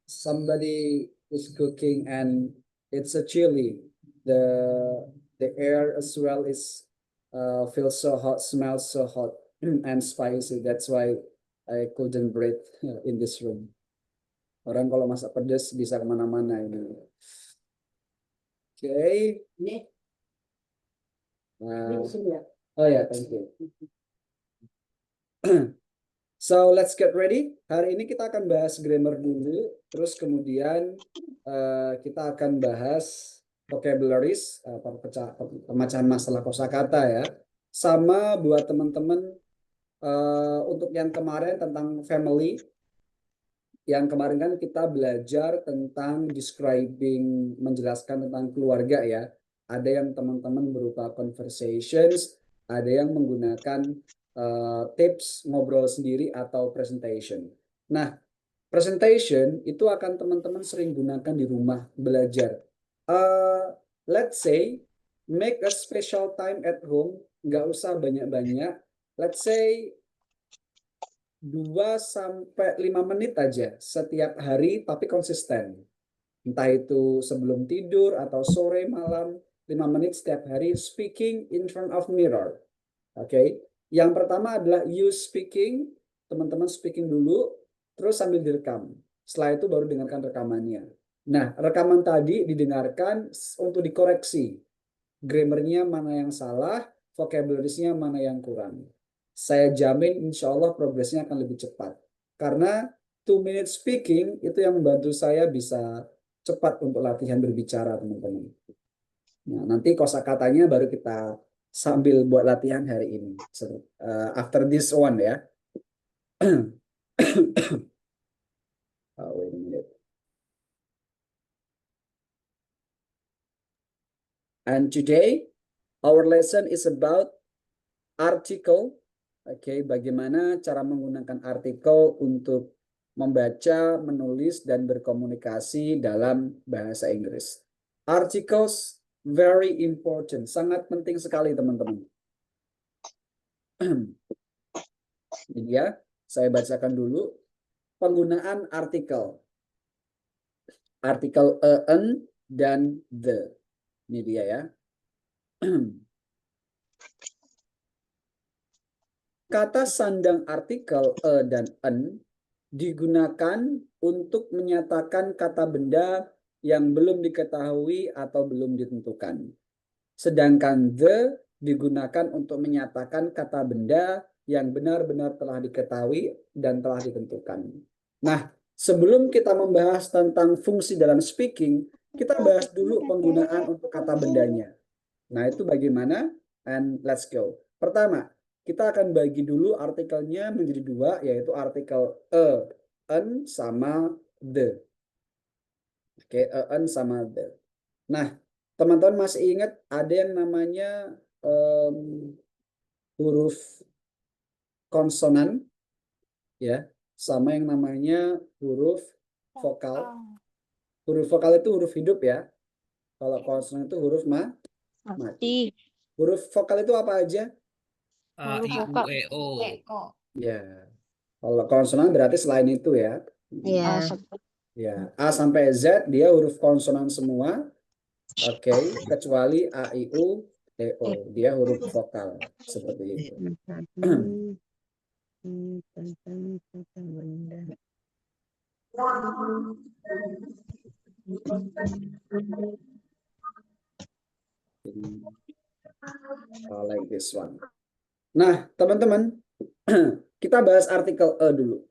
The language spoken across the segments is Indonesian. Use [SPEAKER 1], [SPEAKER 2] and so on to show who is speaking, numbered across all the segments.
[SPEAKER 1] somebody is cooking and it's a chili. The air as well is feels so hot, smells so hot and spicy. That's why I couldn't breathe in this room. Orang kalau masak pedas bisa kemana-mana ini. Oke. Oh ya, thank you. So let's get ready. Hari ini kita akan bahas grammar dulu, terus kemudian kita akan bahas vocabularies, pemecahan masalah kosakata ya. Sama buat teman-teman untuk yang kemarin tentang family. Yang kemarin kan kita belajar tentang describing, menjelaskan tentang keluarga ya. Ada yang teman-teman berupa conversations, ada yang menggunakan tips ngobrol sendiri atau presentation. Nah, presentation itu akan teman-teman sering gunakan di rumah belajar. Let's say, make a special time at home, nggak usah banyak-banyak. Let's say 2-5 menit aja setiap hari, tapi konsisten. Entah itu sebelum tidur atau sore malam, 5 menit setiap hari speaking in front of mirror. Oke. Yang pertama adalah you speaking, teman-teman speaking dulu, terus sambil direkam. Setelah itu baru dengarkan rekamannya. Nah, rekaman tadi didengarkan untuk dikoreksi. Grammarnya mana yang salah, vocabulariesnya mana yang kurang. Saya jamin insya Allah progresnya akan lebih cepat. Karena 2 minutes speaking itu yang membantu saya bisa cepat untuk latihan berbicara, teman-teman. Nah, nanti kosakatanya baru kita sambil buat latihan hari ini. After this one ya. Wait a minute. And today our lesson is about article. Oke, bagaimana cara menggunakan artikel untuk membaca, menulis, dan berkomunikasi dalam bahasa Inggris. Articles very important, sangat penting sekali teman-teman. Ini dia, saya bacakan dulu penggunaan artikel. Artikel an dan the. Ini dia ya. Kata sandang artikel a dan an digunakan untuk menyatakan kata benda yang belum diketahui atau belum ditentukan. Sedangkan the digunakan untuk menyatakan kata benda yang benar-benar telah diketahui dan telah ditentukan. Nah, sebelum kita membahas tentang fungsi dalam speaking, kita bahas dulu penggunaan untuk kata bendanya. Nah, itu bagaimana? And let's go. Pertama, kita akan bagi dulu artikelnya menjadi 2, yaitu artikel a, an, sama the. Oke, a, an, sama the. Nah, teman-teman masih ingat ada yang namanya huruf konsonan, ya, sama yang namanya huruf vokal. Huruf vokal itu huruf hidup ya. Kalau konsonan itu huruf mati. Huruf vokal itu apa aja?
[SPEAKER 2] I, U, E, O.
[SPEAKER 1] Ya, kalau konsonan berarti selain itu ya.
[SPEAKER 3] Iya.
[SPEAKER 1] Ya, A sampai Z dia huruf konsonan semua. Oke, kecuali A, I, U, E, O. Dia huruf vokal seperti itu. Like this one. Nah, teman-teman, kita bahas artikel a dulu.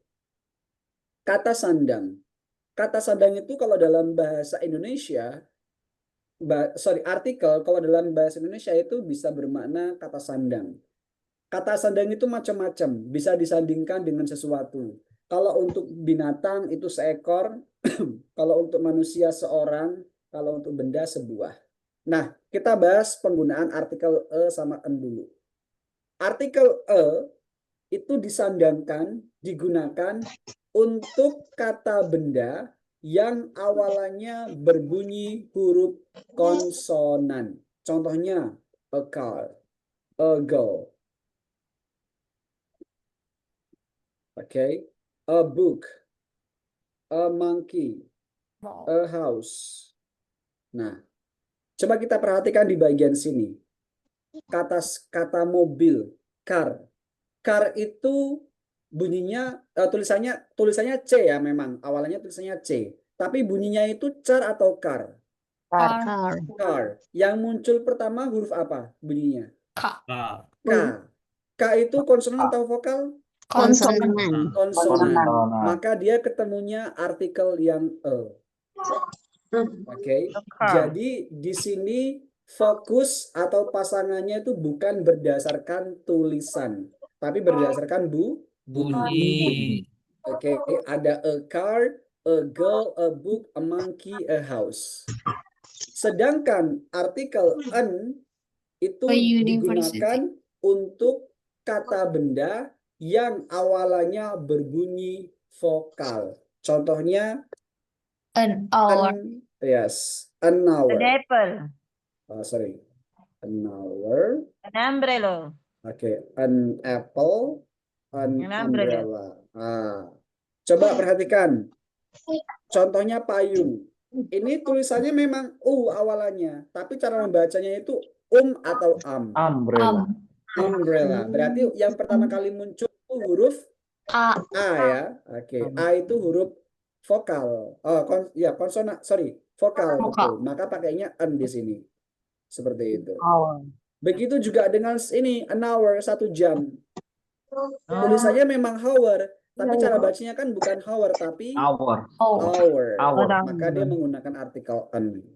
[SPEAKER 1] Kata sandang. Kata sandang itu kalau dalam bahasa Indonesia, artikel kalau dalam bahasa Indonesia itu bisa bermakna kata sandang. Kata sandang itu macam-macam, bisa disandingkan dengan sesuatu. Kalau untuk binatang itu seekor, kalau untuk manusia seorang, kalau untuk benda sebuah. Nah, kita bahas penggunaan artikel a sama an dulu. Artikel a itu disandangkan, digunakan untuk kata benda yang awalnya berbunyi huruf konsonan. Contohnya, a car, a girl. Okay, a book, a monkey, a house. Nah, coba kita perhatikan di bagian sini. Kata mobil, car. Car itu bunyinya tulisannya C ya, memang awalnya tulisannya C. Tapi bunyinya itu car atau car?
[SPEAKER 3] Car.
[SPEAKER 1] Car. Yang muncul pertama huruf apa bunyinya?
[SPEAKER 2] K.
[SPEAKER 1] K. K itu konsonan atau vokal?
[SPEAKER 3] Konsonan.
[SPEAKER 1] Konsonan. Maka dia ketemunya artikel yang E. Oke. Jadi di sini fokus atau pasangannya itu bukan berdasarkan tulisan, tapi berdasarkan bunyi.
[SPEAKER 2] Bunyi.
[SPEAKER 1] Oke, ada a car, a girl, a book, a monkey, a house. Sedangkan artikel an itu
[SPEAKER 3] A university.
[SPEAKER 1] digunakan untuk kata benda yang awalannya berbunyi vokal. Contohnya
[SPEAKER 3] An hour.
[SPEAKER 1] yes, an hour.
[SPEAKER 4] An apple.
[SPEAKER 1] Sorry, an hour.
[SPEAKER 4] An umbrella.
[SPEAKER 1] Oke, an apple, an
[SPEAKER 4] An umbrella.
[SPEAKER 1] umbrella. Coba perhatikan. Contohnya payung. Ini tulisannya memang U awalannya, tapi cara membacanya itu atau am.
[SPEAKER 5] Umbrella.
[SPEAKER 1] Umbrella. Berarti yang pertama kali muncul itu huruf
[SPEAKER 3] A.
[SPEAKER 1] ya. Oke, A itu huruf vokal. Oh, konsonan, sorry, vokal betul. Maka pakainya an di sini. Seperti itu. Begitu juga dengan ini, an hour, 1 jam. Tulisannya memang hour, tapi cara bacanya kan bukan hour, tapi
[SPEAKER 5] Hour.
[SPEAKER 1] hour.
[SPEAKER 5] Hour.
[SPEAKER 1] Maka dia menggunakan artikel an.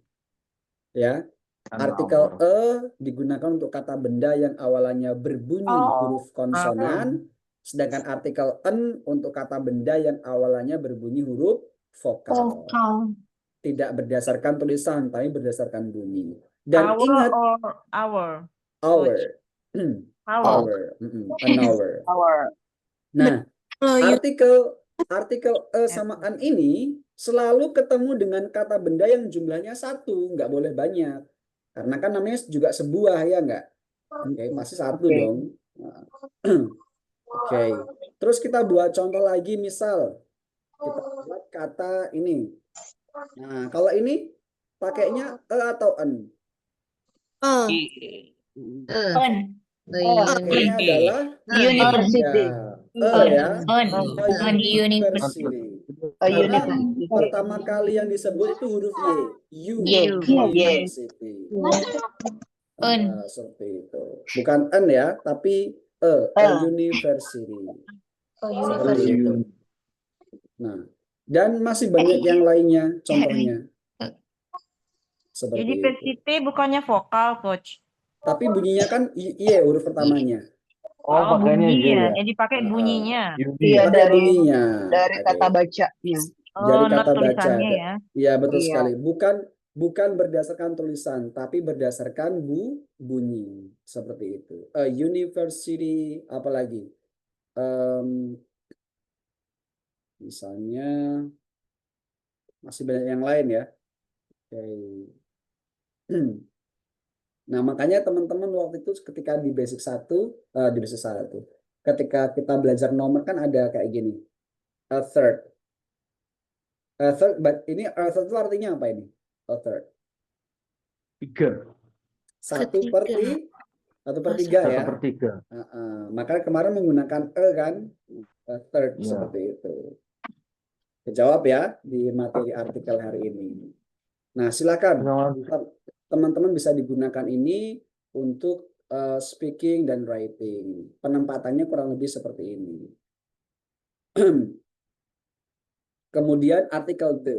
[SPEAKER 1] Ya.
[SPEAKER 5] An
[SPEAKER 1] Artikel
[SPEAKER 5] hour.
[SPEAKER 1] digunakan untuk kata benda yang awalannya berbunyi huruf konsonan, sedangkan artikel an untuk kata benda yang awalannya berbunyi huruf vokal. Tidak berdasarkan tulisan, tapi berdasarkan bunyi. Dan
[SPEAKER 4] Hour
[SPEAKER 1] ingat,
[SPEAKER 4] or hour?
[SPEAKER 1] hour.
[SPEAKER 4] Hour.
[SPEAKER 1] An hour. Nah, artikel sama an ini selalu ketemu dengan kata benda yang jumlahnya 1, nggak boleh banyak. Karena kan namanya juga sebuah, ya nggak? Oke, pasti 1 dong. Nah, Oke, terus kita buat contoh lagi, misal kita buat kata ini. Nah, kalau ini pakainya atau an?
[SPEAKER 3] An.
[SPEAKER 1] Pakainya adalah
[SPEAKER 3] University.
[SPEAKER 1] ya.
[SPEAKER 3] An university.
[SPEAKER 1] Karena pertama kali yang disebut itu huruf Y. University. Seperti itu. Bukan an ya, tapi a university. Seperti itu. Nah, dan masih banyak yang lainnya contohnya. Seperti
[SPEAKER 4] Jadi
[SPEAKER 1] itu.
[SPEAKER 4] persiti bukannya vokal, Coach.
[SPEAKER 1] Tapi bunyinya kan huruf pertamanya.
[SPEAKER 5] Oh, pakainya
[SPEAKER 4] bunyi
[SPEAKER 5] J
[SPEAKER 4] ya.
[SPEAKER 5] ya.
[SPEAKER 4] Jadi pakai bunyinya.
[SPEAKER 5] Iya,
[SPEAKER 1] Pakai bunyinya.
[SPEAKER 6] dari
[SPEAKER 1] Oke.
[SPEAKER 6] kata bacanya.
[SPEAKER 1] Dari
[SPEAKER 4] not
[SPEAKER 1] kata baca.
[SPEAKER 4] tulisannya ya.
[SPEAKER 1] Iya, betul
[SPEAKER 6] Iya.
[SPEAKER 1] sekali. Bukan berdasarkan tulisan, tapi berdasarkan bunyi. Seperti itu. A university, apalagi? Misalnya masih banyak yang lain ya. Oke. Nah, makanya teman-teman waktu itu ketika di basic 1, ketika kita belajar nomor kan ada kayak gini. A third. Ini a third itu artinya apa ini? A third.
[SPEAKER 5] 3.
[SPEAKER 1] 1/3 ya.
[SPEAKER 5] 1/3.
[SPEAKER 1] Maka kemarin menggunakan kan, a third
[SPEAKER 5] Iya.
[SPEAKER 1] seperti itu. Kejawab ya di materi artikel hari ini. Nah, silakan teman-teman bisa digunakan ini untuk speaking dan writing. Penempatannya kurang lebih seperti ini. Kemudian artikel the.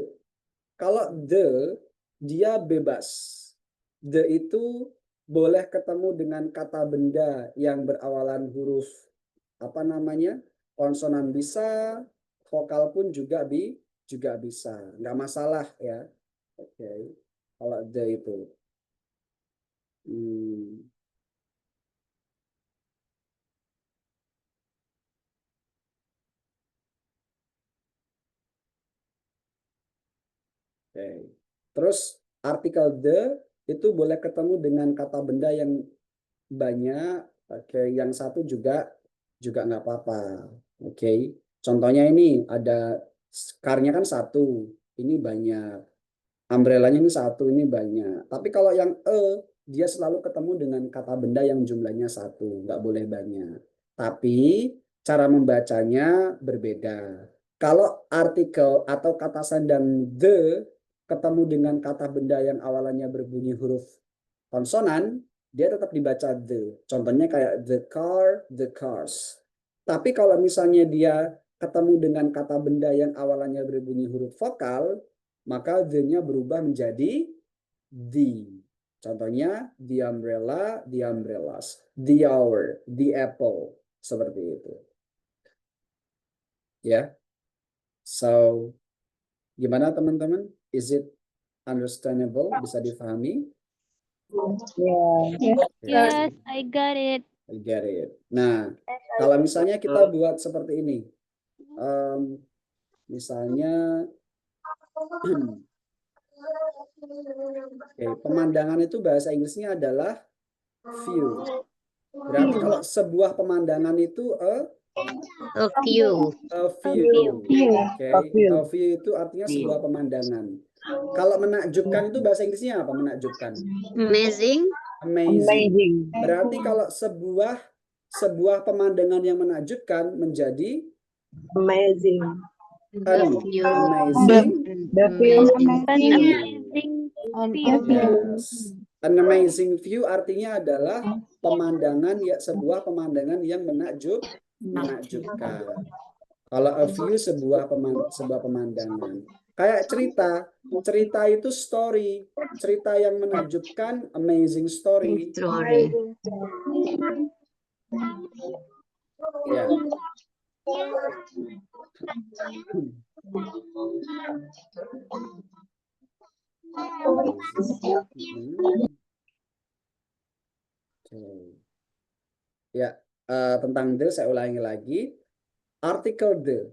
[SPEAKER 1] Kalau the, dia bebas. The itu boleh ketemu dengan kata benda yang berawalan huruf konsonan bisa, vokal pun juga bisa. Nggak masalah ya. Oke. Kalau the itu. Oke. Terus artikel the itu boleh ketemu dengan kata benda yang banyak. Oke, yang satu juga nggak apa-apa. Oke. Contohnya ini ada Car-nya kan satu, ini banyak. Umbrellanya ini satu, ini banyak. Tapi kalau yang dia selalu ketemu dengan kata benda yang jumlahnya satu, nggak boleh banyak. Tapi cara membacanya berbeda. Kalau artikel atau kata sandang the ketemu dengan kata benda yang awalannya berbunyi huruf konsonan, dia tetap dibaca the. Contohnya kayak the car, the cars. Tapi kalau misalnya dia ketemu dengan kata benda yang awalannya berbunyi huruf vokal, maka the-nya berubah menjadi the. Contohnya the umbrella, the umbrellas, the hour, the apple, seperti itu. Ya. So, gimana teman-teman? Is it understandable? Bisa difahami?
[SPEAKER 6] Yes, I got it.
[SPEAKER 1] I get it. Nah, kalau misalnya kita buat seperti ini. Misalnya pemandangan itu bahasa Inggrisnya adalah view. Berarti kalau sebuah pemandangan itu
[SPEAKER 3] A view.
[SPEAKER 1] a view.
[SPEAKER 5] A view.
[SPEAKER 1] A view itu artinya sebuah pemandangan. Kalau menakjubkan itu bahasa Inggrisnya apa menakjubkan?
[SPEAKER 3] Amazing.
[SPEAKER 1] Amazing.
[SPEAKER 5] Amazing.
[SPEAKER 1] Berarti kalau sebuah pemandangan yang menakjubkan menjadi
[SPEAKER 5] Amazing.
[SPEAKER 3] View.
[SPEAKER 1] amazing.
[SPEAKER 5] The view.
[SPEAKER 6] An amazing view.
[SPEAKER 1] Yes. An amazing view artinya adalah pemandangan ya sebuah pemandangan yang menakjubkan. Kalau a view sebuah pemandangan. Kayak cerita itu story, cerita yang menakjubkan, amazing story.
[SPEAKER 3] Story.
[SPEAKER 1] Ya. Ya, tentang the saya ulangi lagi. Artikel the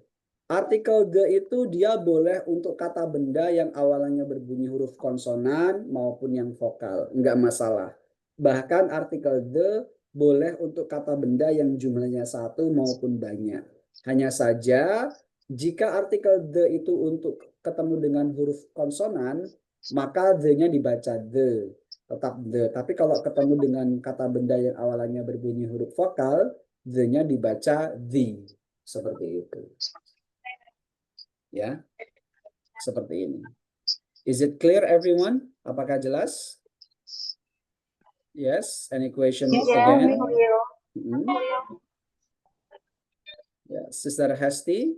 [SPEAKER 1] itu dia boleh untuk kata benda yang awalnya berbunyi huruf konsonan maupun yang vokal, enggak masalah. Bahkan artikel the boleh untuk kata benda yang jumlahnya satu maupun banyak. Hanya saja jika artikel the itu untuk ketemu dengan huruf konsonan, maka the-nya dibaca the, tetap the. Tapi kalau ketemu dengan kata benda yang awalannya berbunyi huruf vokal, the-nya dibaca the. Seperti itu. Ya. Seperti ini. Is it clear everyone? Apakah jelas? Yes, any question again? Ya, Sister Hesti,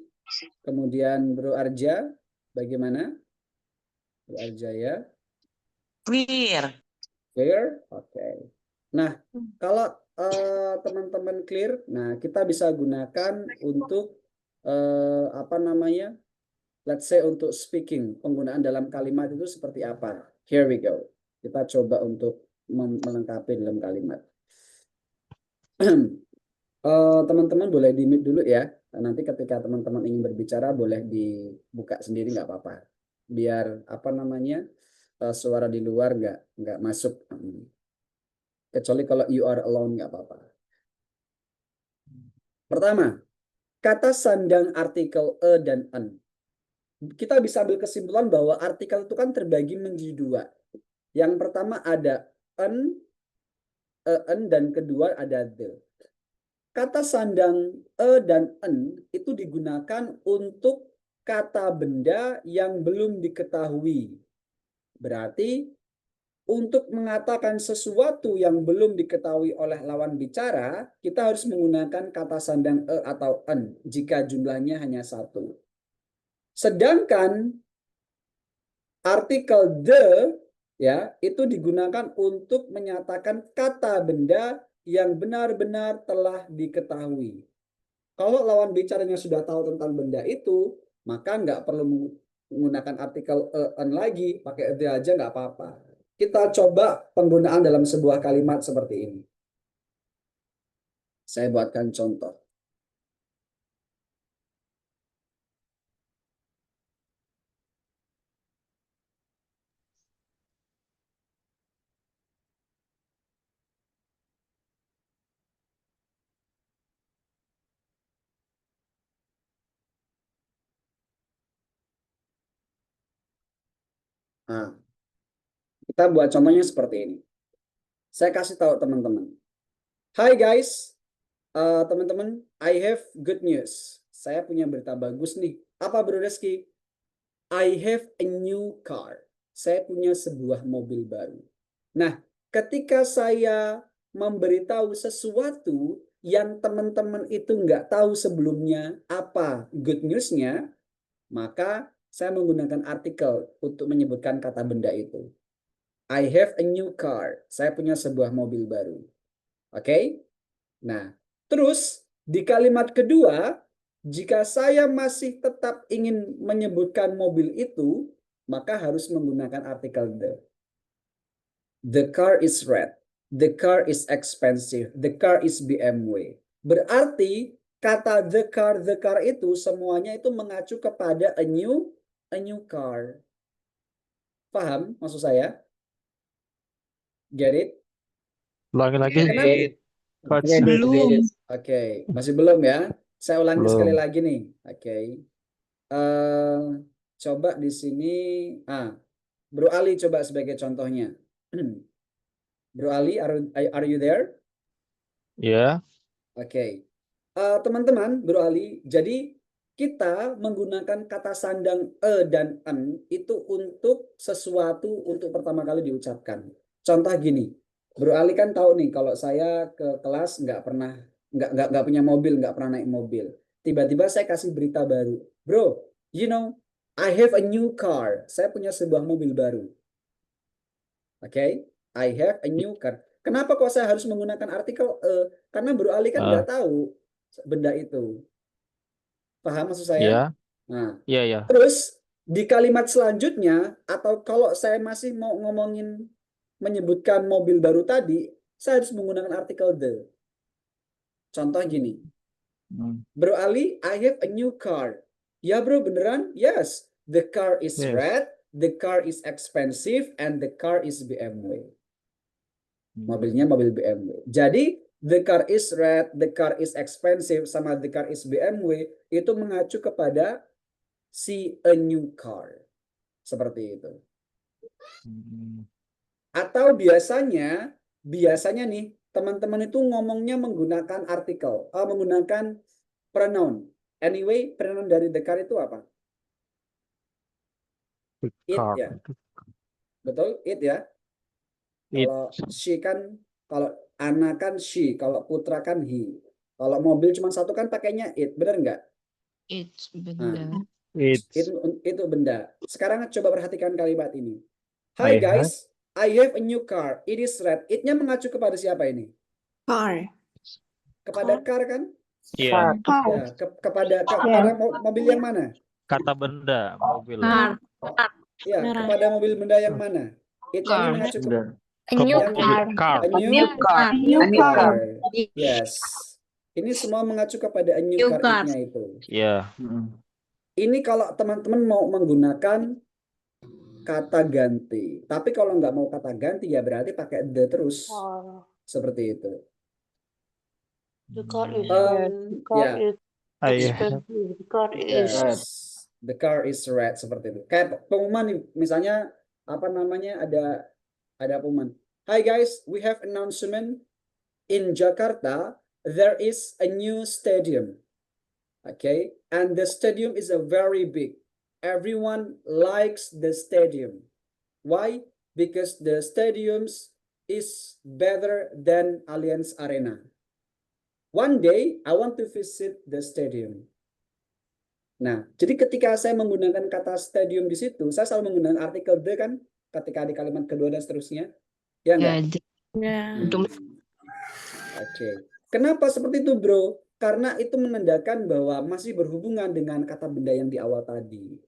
[SPEAKER 1] kemudian Bro Arja, bagaimana? Bro Arja ya.
[SPEAKER 7] Clear.
[SPEAKER 1] Clear? Oke. Nah, kalau teman-teman clear, nah kita bisa gunakan untuk apa namanya? Let's say untuk speaking, penggunaan dalam kalimat itu seperti apa? Here we go. Kita coba untuk melengkapi dalam kalimat. Teman-teman boleh di-mute dulu ya. Nanti ketika teman-teman ingin berbicara boleh dibuka sendiri nggak apa-apa. Biar apa namanya suara di luar nggak masuk. Kecuali kalau you are alone nggak apa-apa. Pertama, kata sandang artikel e dan an. Kita bisa ambil kesimpulan bahwa artikel itu kan terbagi menjadi dua. Yang pertama ada an, dan kedua ada the. Kata sandang e dan en itu digunakan untuk kata benda yang belum diketahui. Berarti untuk mengatakan sesuatu yang belum diketahui oleh lawan bicara, kita harus menggunakan kata sandang e atau en jika jumlahnya hanya satu. Sedangkan artikel the ya itu digunakan untuk menyatakan kata benda yang benar-benar telah diketahui. Kalau lawan bicaranya sudah tahu tentang benda itu, maka nggak perlu menggunakan artikel en lagi, pakai the aja nggak apa-apa. Kita coba penggunaan dalam sebuah kalimat seperti ini. Saya buatkan contoh. Nah, kita buat contohnya seperti ini. Saya kasih tahu teman-teman. Hi guys, teman-teman, I have good news. Saya punya berita bagus nih. Apa Bro Reski? I have a new car. Saya punya sebuah mobil baru. Nah, ketika saya memberitahu sesuatu yang teman-teman itu nggak tahu sebelumnya apa good news-nya, maka saya menggunakan artikel untuk menyebutkan kata benda itu. I have a new car. Saya punya sebuah mobil baru. Oke? Nah, terus di kalimat kedua, jika saya masih tetap ingin menyebutkan mobil itu, maka harus menggunakan artikel the. The car is red. The car is expensive. The car is BMW. Berarti kata the car itu semuanya itu mengacu kepada a new car. Paham maksud saya? Get it?
[SPEAKER 8] Lagi-lagi.
[SPEAKER 1] Kenapa?
[SPEAKER 8] Coach.
[SPEAKER 7] Belum.
[SPEAKER 1] Oke, masih belum ya? Saya ulangi
[SPEAKER 8] Belum.
[SPEAKER 1] sekali lagi nih. Oke. Coba di sini, Bro Ali coba sebagai contohnya. Bro Ali, are you there?
[SPEAKER 8] Ya.
[SPEAKER 1] Oke. Teman-teman, Bro Ali, jadi kita menggunakan kata sandang dan en itu untuk sesuatu untuk pertama kali diucapkan. Contoh gini, Bro Ali kan tahu nih kalau saya ke kelas nggak punya mobil, nggak pernah naik mobil. Tiba-tiba saya kasih berita baru, bro, you know, I have a new car. Saya punya sebuah mobil baru. Oke, I have a new car. Kenapa kok saya harus menggunakan artikel Karena Bro Ali kan nggak tahu benda itu. Paham maksud saya?
[SPEAKER 8] Ya.
[SPEAKER 1] Nah,
[SPEAKER 8] Iya.
[SPEAKER 1] terus di kalimat selanjutnya atau kalau saya masih mau menyebutkan mobil baru tadi, saya harus menggunakan artikel the. Contoh gini, Bro Ali, I have a new car. Ya bro, beneran? Yes, the car is
[SPEAKER 8] Yes.
[SPEAKER 1] red, the car is expensive, and the car is BMW. Mobilnya mobil BMW. Jadi, the car is red, the car is expensive, sama the car is BMW, itu mengacu kepada si a new car. Seperti itu. Atau biasanya nih, teman-teman itu ngomongnya menggunakan artikel, menggunakan pronoun. Anyway, pronoun dari the car itu apa? It ya. Betul? It ya.
[SPEAKER 8] It.
[SPEAKER 1] Kalau she kan, kalau Ana kan she, kalau Putra kan he. Kalau mobil cuma satu kan pakainya it, benar nggak?
[SPEAKER 7] It's benda.
[SPEAKER 1] Itu benda. Sekarang coba perhatikan kalimat ini. Hi
[SPEAKER 8] I
[SPEAKER 1] guys, I have a new car. It is red. It-nya mengacu kepada siapa ini?
[SPEAKER 7] Car.
[SPEAKER 1] Kepada car kan?
[SPEAKER 8] Iya.
[SPEAKER 1] Ya, kepada mobil yang mana?
[SPEAKER 8] Kata benda mobil.
[SPEAKER 1] Ya, kepada mobil benda yang mana? It-nya mengacu kepada
[SPEAKER 6] A new
[SPEAKER 8] Car.
[SPEAKER 1] a new car. Yes. Ini semua mengacu kepada a new car it-nya itu.
[SPEAKER 8] Iya.
[SPEAKER 1] Ini kalau teman-teman mau menggunakan kata ganti. Tapi kalau nggak mau kata ganti ya berarti pakai the terus. Seperti itu.
[SPEAKER 5] The car is
[SPEAKER 1] Yes. The car is red seperti itu. Kayak pengumuman nih, misalnya apa namanya ada pengumuman. Hi guys, we have announcement in Jakarta. There is a new stadium. Okay, and the stadium is a very big. Everyone likes the stadium. Why? Because the stadiums is better than Allianz Arena. One day I want to visit the stadium. Nah, jadi ketika saya menggunakan kata stadium di situ, saya selalu menggunakan artikel the kan, ketika di kalimat kedua dan seterusnya. Ya enggak? Oke. Kenapa seperti itu, bro? Karena itu menandakan bahwa masih berhubungan dengan kata benda yang di awal tadi.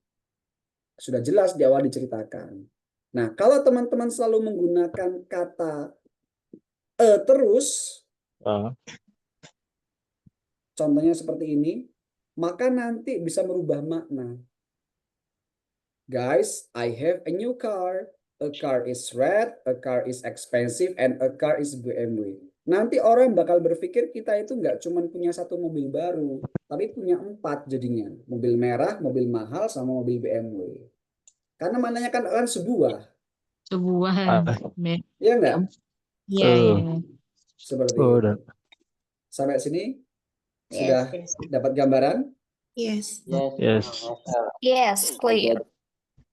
[SPEAKER 1] Sudah jelas di awal diceritakan. Nah, kalau teman-teman selalu menggunakan kata terus, contohnya seperti ini, maka nanti bisa merubah makna. Guys, I have a new car. A car is red, a car is expensive, and a car is BMW. Nanti orang bakal berpikir kita itu nggak cuma punya satu mobil baru, tapi punya 4 jadinya. Mobil merah, mobil mahal, sama mobil BMW. Karena mananya kan sebuah,
[SPEAKER 7] Sebuah.
[SPEAKER 8] Ah,
[SPEAKER 1] ya enggak?
[SPEAKER 7] Iya,
[SPEAKER 8] eh,
[SPEAKER 7] iya.
[SPEAKER 1] Seperti
[SPEAKER 8] oh,
[SPEAKER 1] itu.
[SPEAKER 8] dan
[SPEAKER 1] Sampai sini
[SPEAKER 3] Yes,
[SPEAKER 1] sudah
[SPEAKER 3] yes.
[SPEAKER 1] dapat gambaran?
[SPEAKER 7] Yes.
[SPEAKER 8] yes,
[SPEAKER 5] Yes, clear.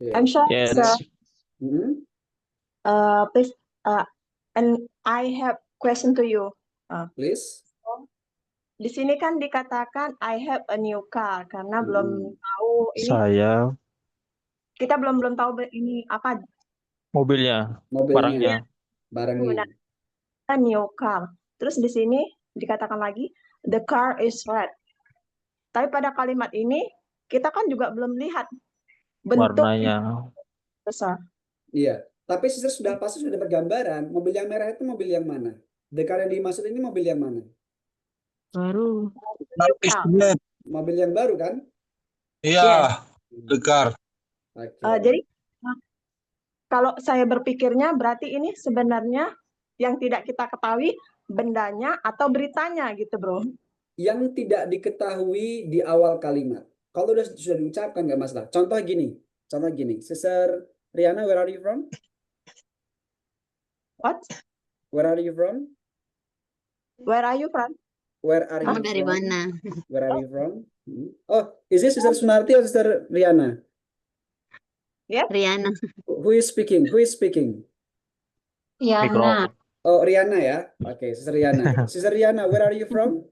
[SPEAKER 1] Oke.
[SPEAKER 9] I'm sorry,
[SPEAKER 8] yes.
[SPEAKER 9] sir.
[SPEAKER 1] Mm-mm.
[SPEAKER 9] Please, and I have question to you.
[SPEAKER 1] Please.
[SPEAKER 9] Di sini kan dikatakan I have a new car karena belum tahu ini
[SPEAKER 8] Saya
[SPEAKER 9] kita belum tahu ini apa
[SPEAKER 8] mobilnya,
[SPEAKER 1] Mobilnya,
[SPEAKER 8] barangnya.
[SPEAKER 1] barangnya.
[SPEAKER 9] a new car. Terus di sini dikatakan lagi the car is red. Tapi pada kalimat ini kita kan juga belum lihat bentuk
[SPEAKER 8] Warnanya.
[SPEAKER 9] besar.
[SPEAKER 1] Iya. Tapi sister pasti sudah dapat gambaran. Mobil yang merah itu mobil yang mana? The car yang dimaksud ini mobil yang mana?
[SPEAKER 7] Baru.
[SPEAKER 1] Mobil yang baru kan?
[SPEAKER 10] Iya, Dekar.
[SPEAKER 1] Oke.
[SPEAKER 9] Jadi kalau saya berpikirnya berarti ini sebenarnya yang tidak kita ketahui bendanya atau beritanya gitu, bro.
[SPEAKER 1] Yang tidak diketahui di awal kalimat. Kalau sudah diucapkan nggak masalah. Contoh gini. Sister Riana, where are you from?
[SPEAKER 9] What?
[SPEAKER 1] Where are you from?
[SPEAKER 9] Where are you from?
[SPEAKER 1] Where are you
[SPEAKER 3] Kamu dari
[SPEAKER 1] from?
[SPEAKER 3] mana?
[SPEAKER 1] Where are you from? Oh, is this Sister Sunarti or Sister Riana?
[SPEAKER 3] Riana.
[SPEAKER 1] Who is speaking?
[SPEAKER 2] Yana.
[SPEAKER 1] Oh, Riana ya. Oke, Sister Riana. Sister Riana, where are you from?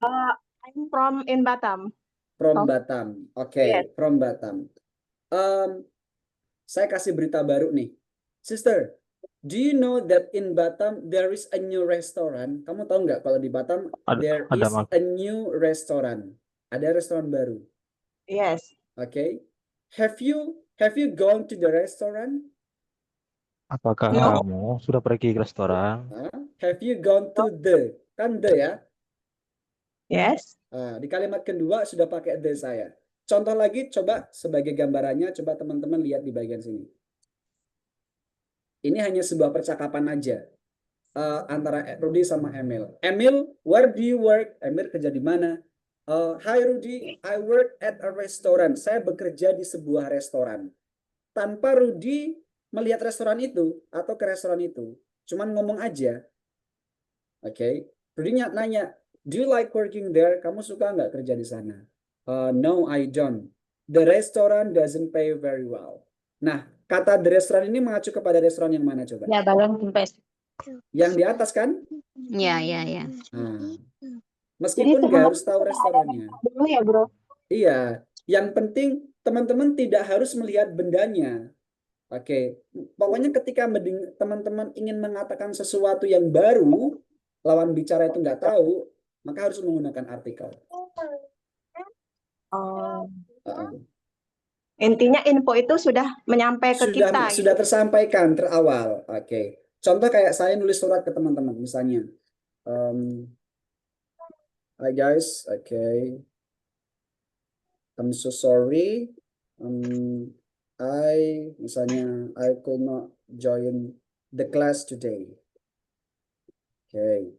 [SPEAKER 9] I'm from in Batam.
[SPEAKER 1] From
[SPEAKER 9] Oh.
[SPEAKER 1] Batam. Oke,
[SPEAKER 9] Yes.
[SPEAKER 1] from Batam. Saya kasih berita baru nih. Sister, do you know that in Batam there is a new restaurant? Kamu tahu nggak kalau di Batam there
[SPEAKER 8] Ada
[SPEAKER 1] is a new restaurant. Ada restoran baru.
[SPEAKER 9] Yes.
[SPEAKER 1] Oke. Have you gone to the restaurant?
[SPEAKER 8] Apakah
[SPEAKER 9] No.
[SPEAKER 8] kamu sudah pergi ke restoran?
[SPEAKER 1] Have you gone to the? Kan the ya.
[SPEAKER 9] Yes.
[SPEAKER 1] Di kalimat kedua sudah pakai the saya. Contoh lagi, coba sebagai gambarannya, coba teman-teman lihat di bagian sini. Ini hanya sebuah percakapan aja antara Rudy sama Emil. Emil, where do you work? Emil kerja di mana? Hi Rudy, I work at a restaurant. Saya bekerja di sebuah restoran. Tanpa Rudy melihat restoran itu atau ke restoran itu, cuman ngomong aja. Oke. Rudy nanya, do you like working there? Kamu suka nggak kerja di sana? No, I don't. The restaurant doesn't pay very well. Nah, kata the restaurant ini mengacu kepada restoran yang mana coba?
[SPEAKER 5] Ya, balon kempes.
[SPEAKER 1] Yang di atas kan?
[SPEAKER 3] Ya, ya, ya.
[SPEAKER 1] Meskipun nggak harus tahu restorannya.
[SPEAKER 9] Dulu ya, bro.
[SPEAKER 1] Iya, yang penting teman-teman tidak harus melihat bendanya. Oke, pokoknya ketika teman-teman ingin mengatakan sesuatu yang baru, lawan bicara itu nggak tahu, maka harus menggunakan artikel.
[SPEAKER 9] Intinya info itu sudah menyampai ke kita.
[SPEAKER 1] Sudah
[SPEAKER 9] gitu.
[SPEAKER 1] tersampaikan terawal. Oke. Contoh kayak saya nulis surat ke teman-teman, misalnya. Hi guys, okay. I'm so sorry. I could not join the class today. Okay.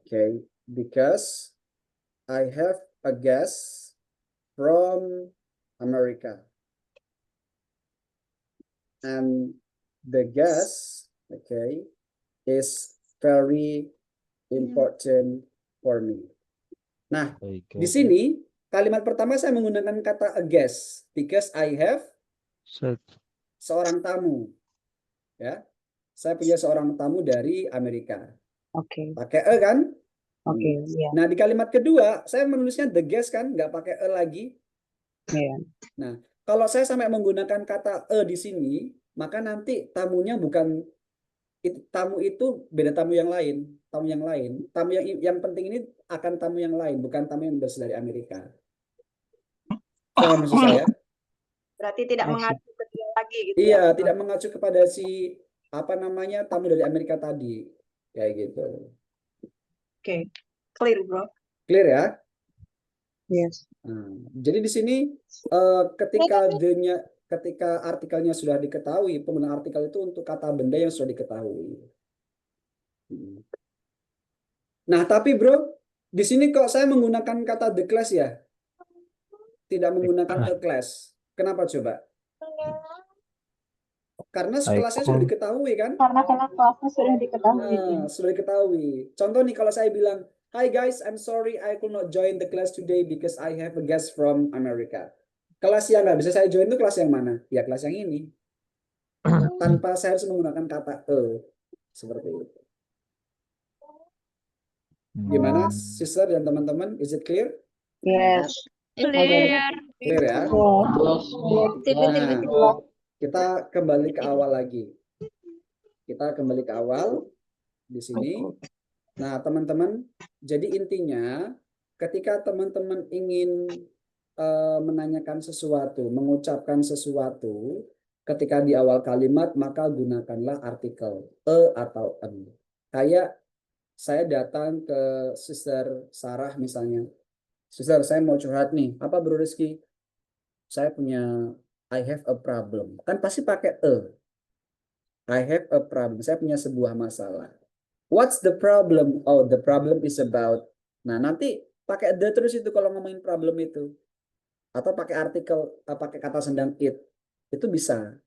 [SPEAKER 1] Okay, because I have a guest from America. And the guest, okay, is very important for me. Nah, di sini kalimat pertama saya menggunakan kata a guest because I have seorang tamu. Ya. Saya punya seorang tamu dari Amerika.
[SPEAKER 9] Oke.
[SPEAKER 1] Pakai e kan?
[SPEAKER 9] Oke, iya.
[SPEAKER 1] Nah, di kalimat kedua saya menulisnya the guest kan, nggak pakai e lagi.
[SPEAKER 9] Iya.
[SPEAKER 1] Nah, kalau saya sampai menggunakan kata e di sini, maka nanti tamunya bukan tamu itu beda tamu yang lain, tamu yang penting ini akan tamu yang lain, bukan tamu yang berasal dari Amerika. Paham maksud saya?
[SPEAKER 9] Berarti tidak mengacu ke dia lagi gitu.
[SPEAKER 1] Iya,
[SPEAKER 9] ya?
[SPEAKER 1] tidak mengacu kepada si tamu dari Amerika tadi, kayak gitu.
[SPEAKER 9] Oke, clear bro.
[SPEAKER 1] Clear ya?
[SPEAKER 9] Yes.
[SPEAKER 1] Jadi di sini ketika artikelnya sudah diketahui, penggunaan artikel itu untuk kata benda yang sudah diketahui. Nah, tapi bro, di sini kok saya menggunakan kata the class ya? tidak menggunakan a class. Kenapa coba? Karena kelasnya sudah diketahui kan?
[SPEAKER 9] Karena kelasnya sudah diketahui.
[SPEAKER 1] Nah, sudah diketahui. Contoh nih kalau saya bilang, "Hi guys, I'm sorry I could not join the class today because I have a guest from America." Kelas yang nggak bisa saya join itu kelas yang mana? Ya kelas yang ini. Tanpa saya harus menggunakan kata seperti itu. Gimana, sister dan teman-teman? Is it clear?
[SPEAKER 9] Yes.
[SPEAKER 6] Clear.
[SPEAKER 1] Clear ya? Nah, kita kembali ke awal lagi. Kita kembali ke awal di sini. Nah, teman-teman, jadi intinya ketika teman-teman ingin menanyakan sesuatu, mengucapkan sesuatu, ketika di awal kalimat, maka gunakanlah artikel a atau an. Kayak saya datang ke Sister Sarah misalnya. Sister, saya mau curhat nih. Apa Bro Rizky? Saya punya, I have a problem. Kan pasti pakai a. I have a problem. Saya punya sebuah masalah. What's the problem? Oh, the problem is about. Nah, nanti pakai the terus itu kalau ngomongin problem itu. Atau pakai artikel, pakai kata sendang it. Itu bisa.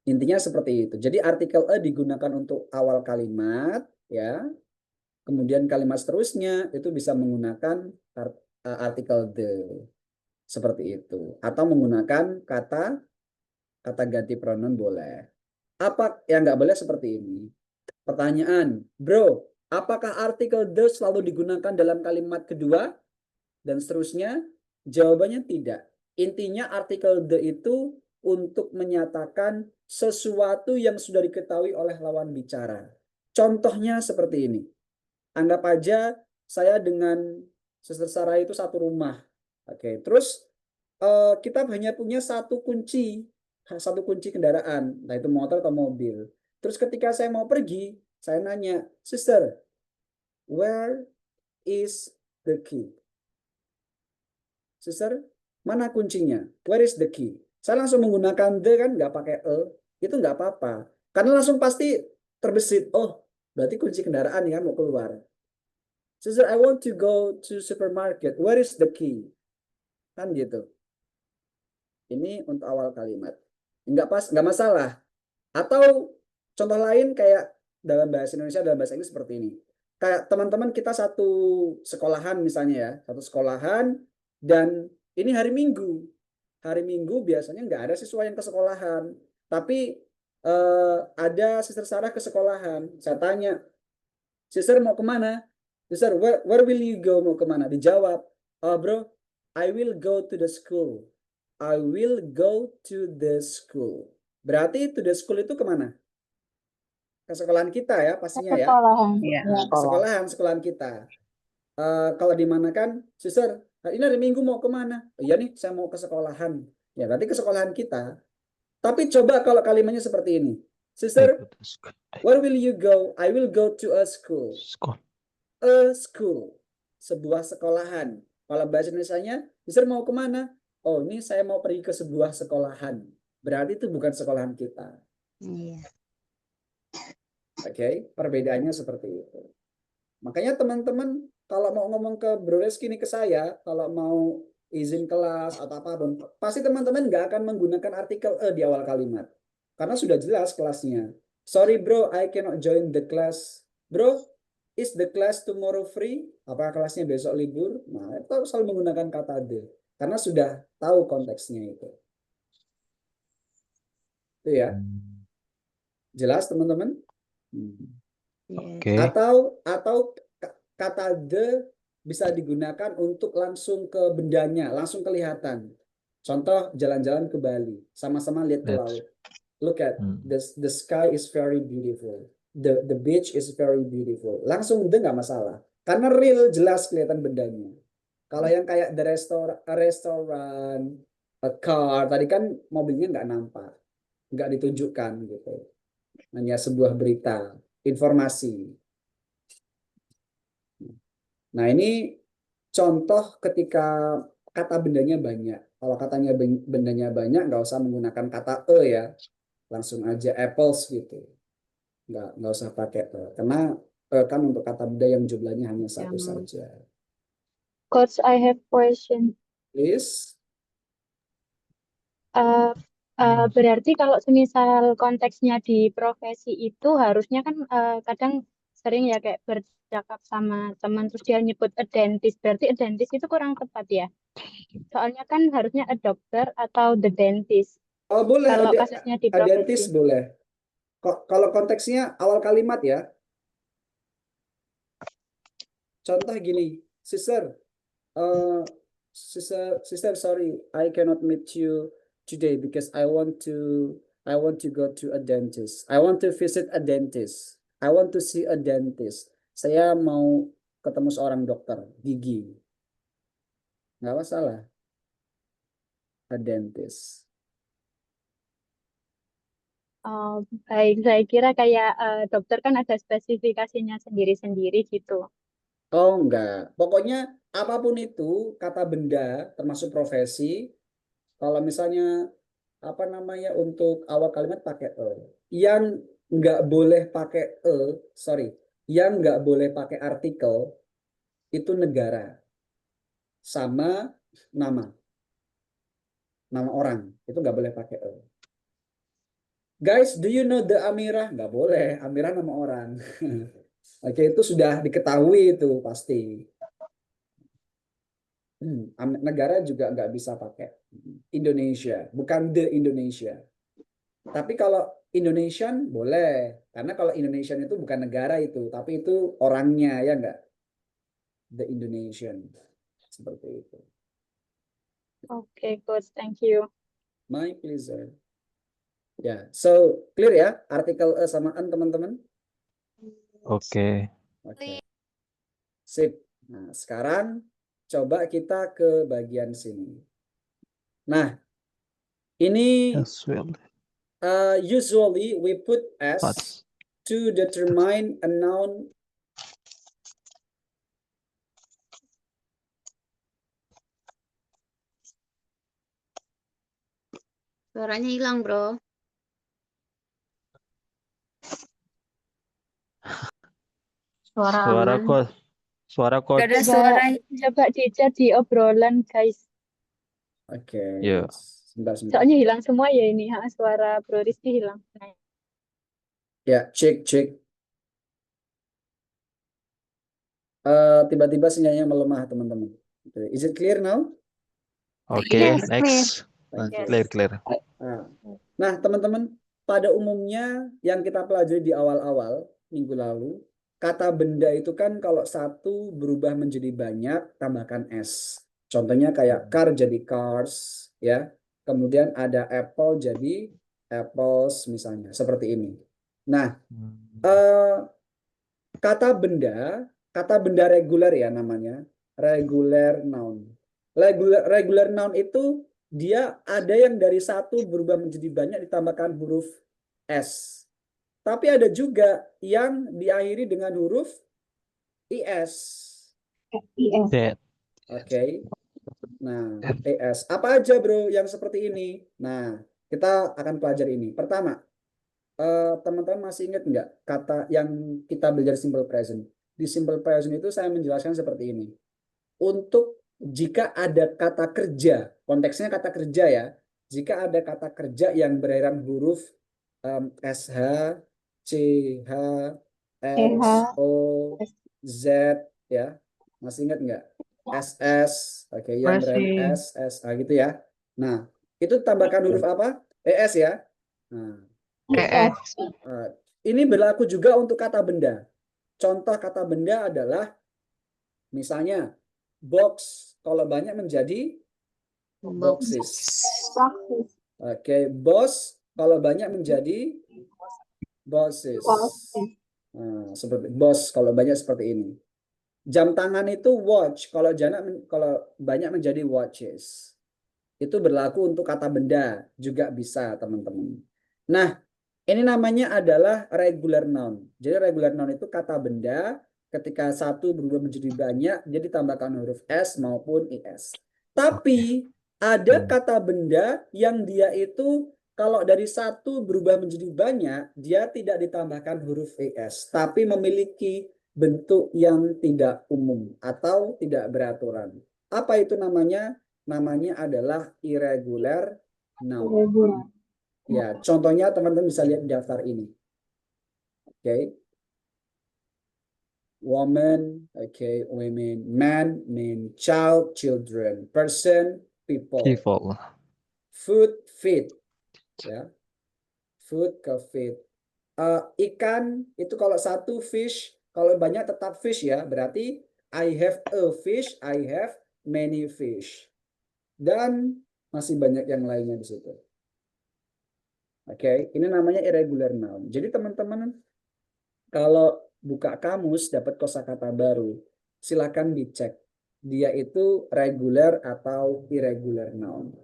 [SPEAKER 1] Intinya seperti itu. Jadi artikel a digunakan untuk awal kalimat, ya. Kemudian kalimat seterusnya itu bisa menggunakan artikel the. Seperti itu. Atau menggunakan kata ganti pronoun boleh. Apa yang nggak boleh seperti ini? Pertanyaan, bro, apakah artikel the selalu digunakan dalam kalimat kedua? Dan seterusnya? Jawabannya tidak. Intinya artikel the itu untuk menyatakan sesuatu yang sudah diketahui oleh lawan bicara. Contohnya seperti ini. Anggap aja saya dengan Sister Sarah itu satu rumah. Oke, terus kita hanya punya satu kunci kendaraan, entah itu motor atau mobil. Terus ketika saya mau pergi, saya nanya, Sister, where is the key? Sister, mana kuncinya? Where is the key? Saya langsung menggunakan the kan, nggak pakai itu nggak apa-apa. Karena langsung pasti terbesit, oh berarti kunci kendaraan ya mau keluar. Sister, I want to go to supermarket. Where is the key? Kan gitu. Ini untuk awal kalimat. Nggak masalah. Atau contoh lain kayak dalam bahasa Indonesia, dalam bahasa Inggris seperti ini. Kayak teman-teman kita satu sekolahan misalnya ya. Satu sekolahan dan ini hari Minggu. Hari Minggu biasanya nggak ada siswa yang ke sekolahan. Tapi ada Sister Sarah ke sekolahan. Saya tanya, Sister mau kemana? Sister, where will you go? Mau kemana? Dijawab, oh bro, I will go to the school. I will go to the school. Berarti to the school itu kemana? Ke sekolahan kita ya pastinya ya. Sekolahan kita. Kalau di mana kan, Sister, ini hari Minggu mau kemana? Oh, iya nih, saya mau ke sekolahan. Ya berarti ke sekolahan kita. Tapi coba kalau kalimatnya seperti ini. Sister, where will you go? I will go to a school. A school. Sebuah sekolahan. Kalau bahasa Indonesianya, Sister mau kemana? Oh, ini saya mau pergi ke sebuah sekolahan. Berarti itu bukan sekolahan kita.
[SPEAKER 3] Iya.
[SPEAKER 1] Oke, perbedaannya seperti itu. Makanya teman-teman, kalau mau ngomong ke Bro Reski ini ke saya, kalau mau izin kelas atau apapun, pasti teman-teman nggak akan menggunakan artikel di awal kalimat. Karena sudah jelas kelasnya. Sorry bro, I cannot join the class. Bro, is the class tomorrow free? Apakah kelasnya besok libur? Nah, itu selalu menggunakan kata the. Karena sudah tahu konteksnya itu. Itu ya. Jelas teman-teman?
[SPEAKER 8] Oke.
[SPEAKER 1] Atau kata the bisa digunakan untuk langsung ke bendanya, langsung kelihatan. Contoh jalan-jalan ke Bali, sama-sama lihat ke laut. Look at the sky is very beautiful. The beach is very beautiful. Langsung the nggak masalah. Karena real jelas kelihatan bendanya. Kalau yang kayak the restoran, a car, tadi kan mobilnya nggak nampak, nggak ditunjukkan gitu. Hanya sebuah berita, informasi. Nah ini contoh ketika kata bendanya banyak. Kalau katanya bendanya banyak, nggak usah menggunakan kata ya, langsung aja apples gitu. Nggak usah pakai karena kan untuk kata benda yang jumlahnya hanya satu saja.
[SPEAKER 6] Coach, I have question.
[SPEAKER 1] Please.
[SPEAKER 6] Berarti kalau semisal konteksnya di profesi itu harusnya kan kadang sering ya kayak bercakap sama teman terus dia nyebut a dentist. Berarti a dentist itu kurang tepat ya. Soalnya kan harusnya a doctor atau the dentist.
[SPEAKER 1] Oh, boleh.
[SPEAKER 6] Kalau kasusnya di
[SPEAKER 1] Dentist
[SPEAKER 6] profesi.
[SPEAKER 1] boleh. Kalau konteksnya awal kalimat ya. Contoh gini, sister, sister, sorry, I cannot meet you today because I want to go to a dentist. I want to visit a dentist. I want to see a dentist. Saya mau ketemu seorang dokter gigi. Nggak masalah. A dentist.
[SPEAKER 6] Baik, saya kira kayak dokter kan ada spesifikasinya sendiri-sendiri gitu.
[SPEAKER 1] Oh, enggak. Pokoknya apapun itu, kata benda, termasuk profesi, kalau misalnya apa namanya untuk awal kalimat pakai e. Yang nggak boleh pakai yang nggak boleh pakai artikel itu negara sama nama orang itu nggak boleh pakai e. Guys, do you know the Amirah? Nggak boleh, Amirah nama orang. Oke, itu sudah diketahui itu pasti. Negara juga nggak bisa pakai Indonesia, bukan the Indonesia. Tapi kalau Indonesian boleh, karena kalau Indonesian itu bukan negara itu, tapi itu orangnya ya nggak? The Indonesian, seperti itu.
[SPEAKER 6] Oke, Coach, thank you.
[SPEAKER 1] My pleasure. Ya, so clear ya artikel sama an teman-teman?
[SPEAKER 8] Oke.
[SPEAKER 1] Oke. Sip. Nah, sekarang coba kita ke bagian sini. Nah, ini
[SPEAKER 8] As well.
[SPEAKER 1] usually we put as
[SPEAKER 8] But
[SPEAKER 1] to determine a noun.
[SPEAKER 3] Suaranya hilang, bro.
[SPEAKER 8] suara kok
[SPEAKER 5] Gak ada suara.
[SPEAKER 6] Coba dicek di obrolan, guys.
[SPEAKER 1] Oke.
[SPEAKER 8] Ya.
[SPEAKER 1] Sebentar.
[SPEAKER 6] Soalnya hilang semua ya ini, suara Bro Rizky hilang.
[SPEAKER 1] Ya, cek. Tiba-tiba sinyalnya melemah, teman-teman. Is it clear now?
[SPEAKER 8] Oke,
[SPEAKER 5] Yes,
[SPEAKER 8] next.
[SPEAKER 1] Yes.
[SPEAKER 8] Clear.
[SPEAKER 1] Nah, teman-teman, pada umumnya yang kita pelajari di awal-awal minggu lalu, kata benda itu kan kalau satu berubah menjadi banyak, tambahkan s. Contohnya kayak car jadi cars, ya. Kemudian ada apple jadi apples misalnya, seperti ini. Nah, kata benda reguler ya namanya, regular noun. Regular noun itu dia ada yang dari satu berubah menjadi banyak ditambahkan huruf s. Tapi ada juga yang diakhiri dengan huruf is. Oke. Nah, es. Apa aja bro yang seperti ini? Nah, kita akan pelajari ini. Pertama, teman-teman masih ingat nggak kata yang kita belajar simple present? Di simple present itu saya menjelaskan seperti ini. Untuk jika ada kata kerja, konteksnya kata kerja ya. Jika ada kata kerja yang berakhiran huruf sh, ch, s, o, z ya. Masih ingat nggak? ss, oke, yang berakhiran s, gitu ya. Nah, itu tambahkan huruf apa? es ya. Nah, ini berlaku juga untuk kata benda. Contoh kata benda adalah misalnya box, kalau banyak menjadi boxes. Oke, boss kalau banyak menjadi bosses. Nah, seperti boss kalau banyak seperti ini. Jam tangan itu watch, kalau banyak menjadi watches. Itu berlaku untuk kata benda juga bisa, teman-teman. Nah, ini namanya adalah regular noun. Jadi regular noun itu kata benda ketika satu berubah menjadi banyak, dia ditambahkan huruf s maupun is. Tapi ada kata benda yang dia itu kalau dari satu berubah menjadi banyak, dia tidak ditambahkan huruf es, tapi memiliki bentuk yang tidak umum atau tidak beraturan. Apa itu namanya? Namanya adalah irregular noun.
[SPEAKER 6] Irregular.
[SPEAKER 1] Ya, contohnya teman-teman bisa lihat di daftar ini. Oke. Woman, okay, women, man, men, child, children, person, people.
[SPEAKER 8] People.
[SPEAKER 1] Food, feed, ya. Food ke feed. Ikan itu kalau satu fish, kalau banyak tetap fish ya. Berarti I have a fish, I have many fish. Dan masih banyak yang lainnya di situ. Oke, ini namanya irregular noun. Jadi teman-teman kalau buka kamus dapat kosakata baru, silakan dicek dia itu regular atau irregular noun.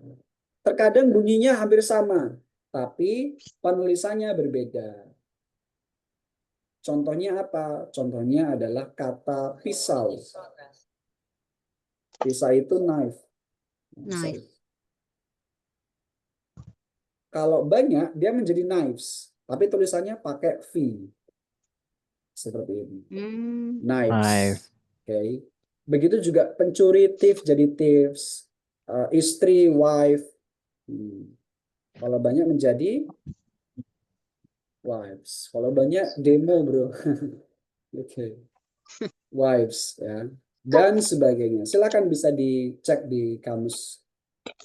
[SPEAKER 1] Terkadang bunyinya hampir sama, tapi penulisannya berbeda. Contohnya apa? Contohnya adalah kata pisau. Pisau itu knife.
[SPEAKER 3] Knife.
[SPEAKER 1] Kalau banyak dia menjadi knives, tapi tulisannya pakai V. Seperti ini. Knives.
[SPEAKER 8] Knife.
[SPEAKER 1] Oke. Begitu juga pencuri, thief jadi thieves. Istri, wife. Kalau banyak menjadi wives. Kalau banyak demo, bro. Oke. Wives ya. Dan sebagainya. Silakan bisa dicek di kamus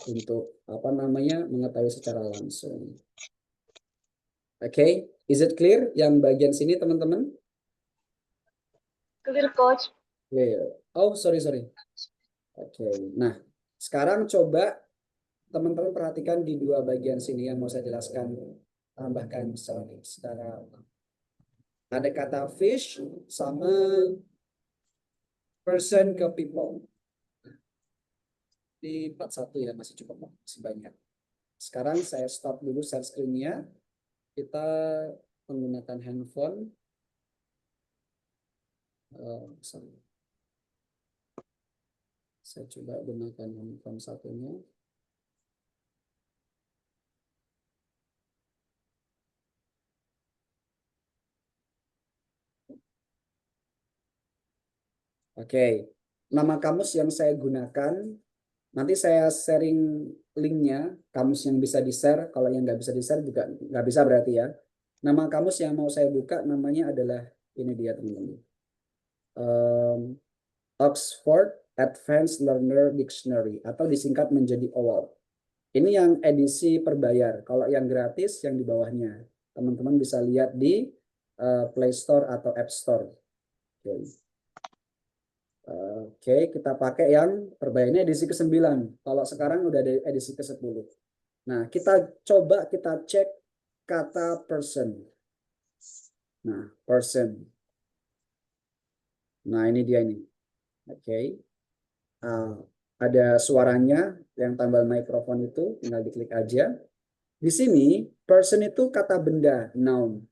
[SPEAKER 1] untuk apa namanya mengetahui secara langsung. Oke, is it clear yang bagian sini teman-teman?
[SPEAKER 6] Clear, Coach.
[SPEAKER 1] Clear. Oh, sorry. Oke. Nah, sekarang coba teman-teman perhatikan di dua bagian sini yang mau saya jelaskan, tambahkan secara ada kata fish sama person ke people. Di 41 ya, masih cukup, masih banyak. Sekarang saya stop dulu share screen-nya. Kita menggunakan handphone. Saya coba gunakan handphone satunya. Oke, nama kamus yang saya gunakan, nanti saya sharing linknya, kamus yang bisa di-share, kalau yang nggak bisa di-share juga nggak bisa berarti ya. Nama kamus yang mau saya buka namanya adalah, ini dia teman-teman. Oxford Advanced Learner Dictionary, atau disingkat menjadi OWL. Ini yang edisi perbayar, kalau yang gratis yang di bawahnya. Teman-teman bisa lihat di Play Store atau App Store. Oke, kita pakai yang perbayarnya edisi ke-9. Kalau sekarang udah ada edisi ke-10. Nah, kita coba kita cek kata person. Nah, person. Nah, ini dia ini. Oke. Ada suaranya yang tambal mikrofon itu, tinggal diklik aja. Di sini, person itu kata benda, noun.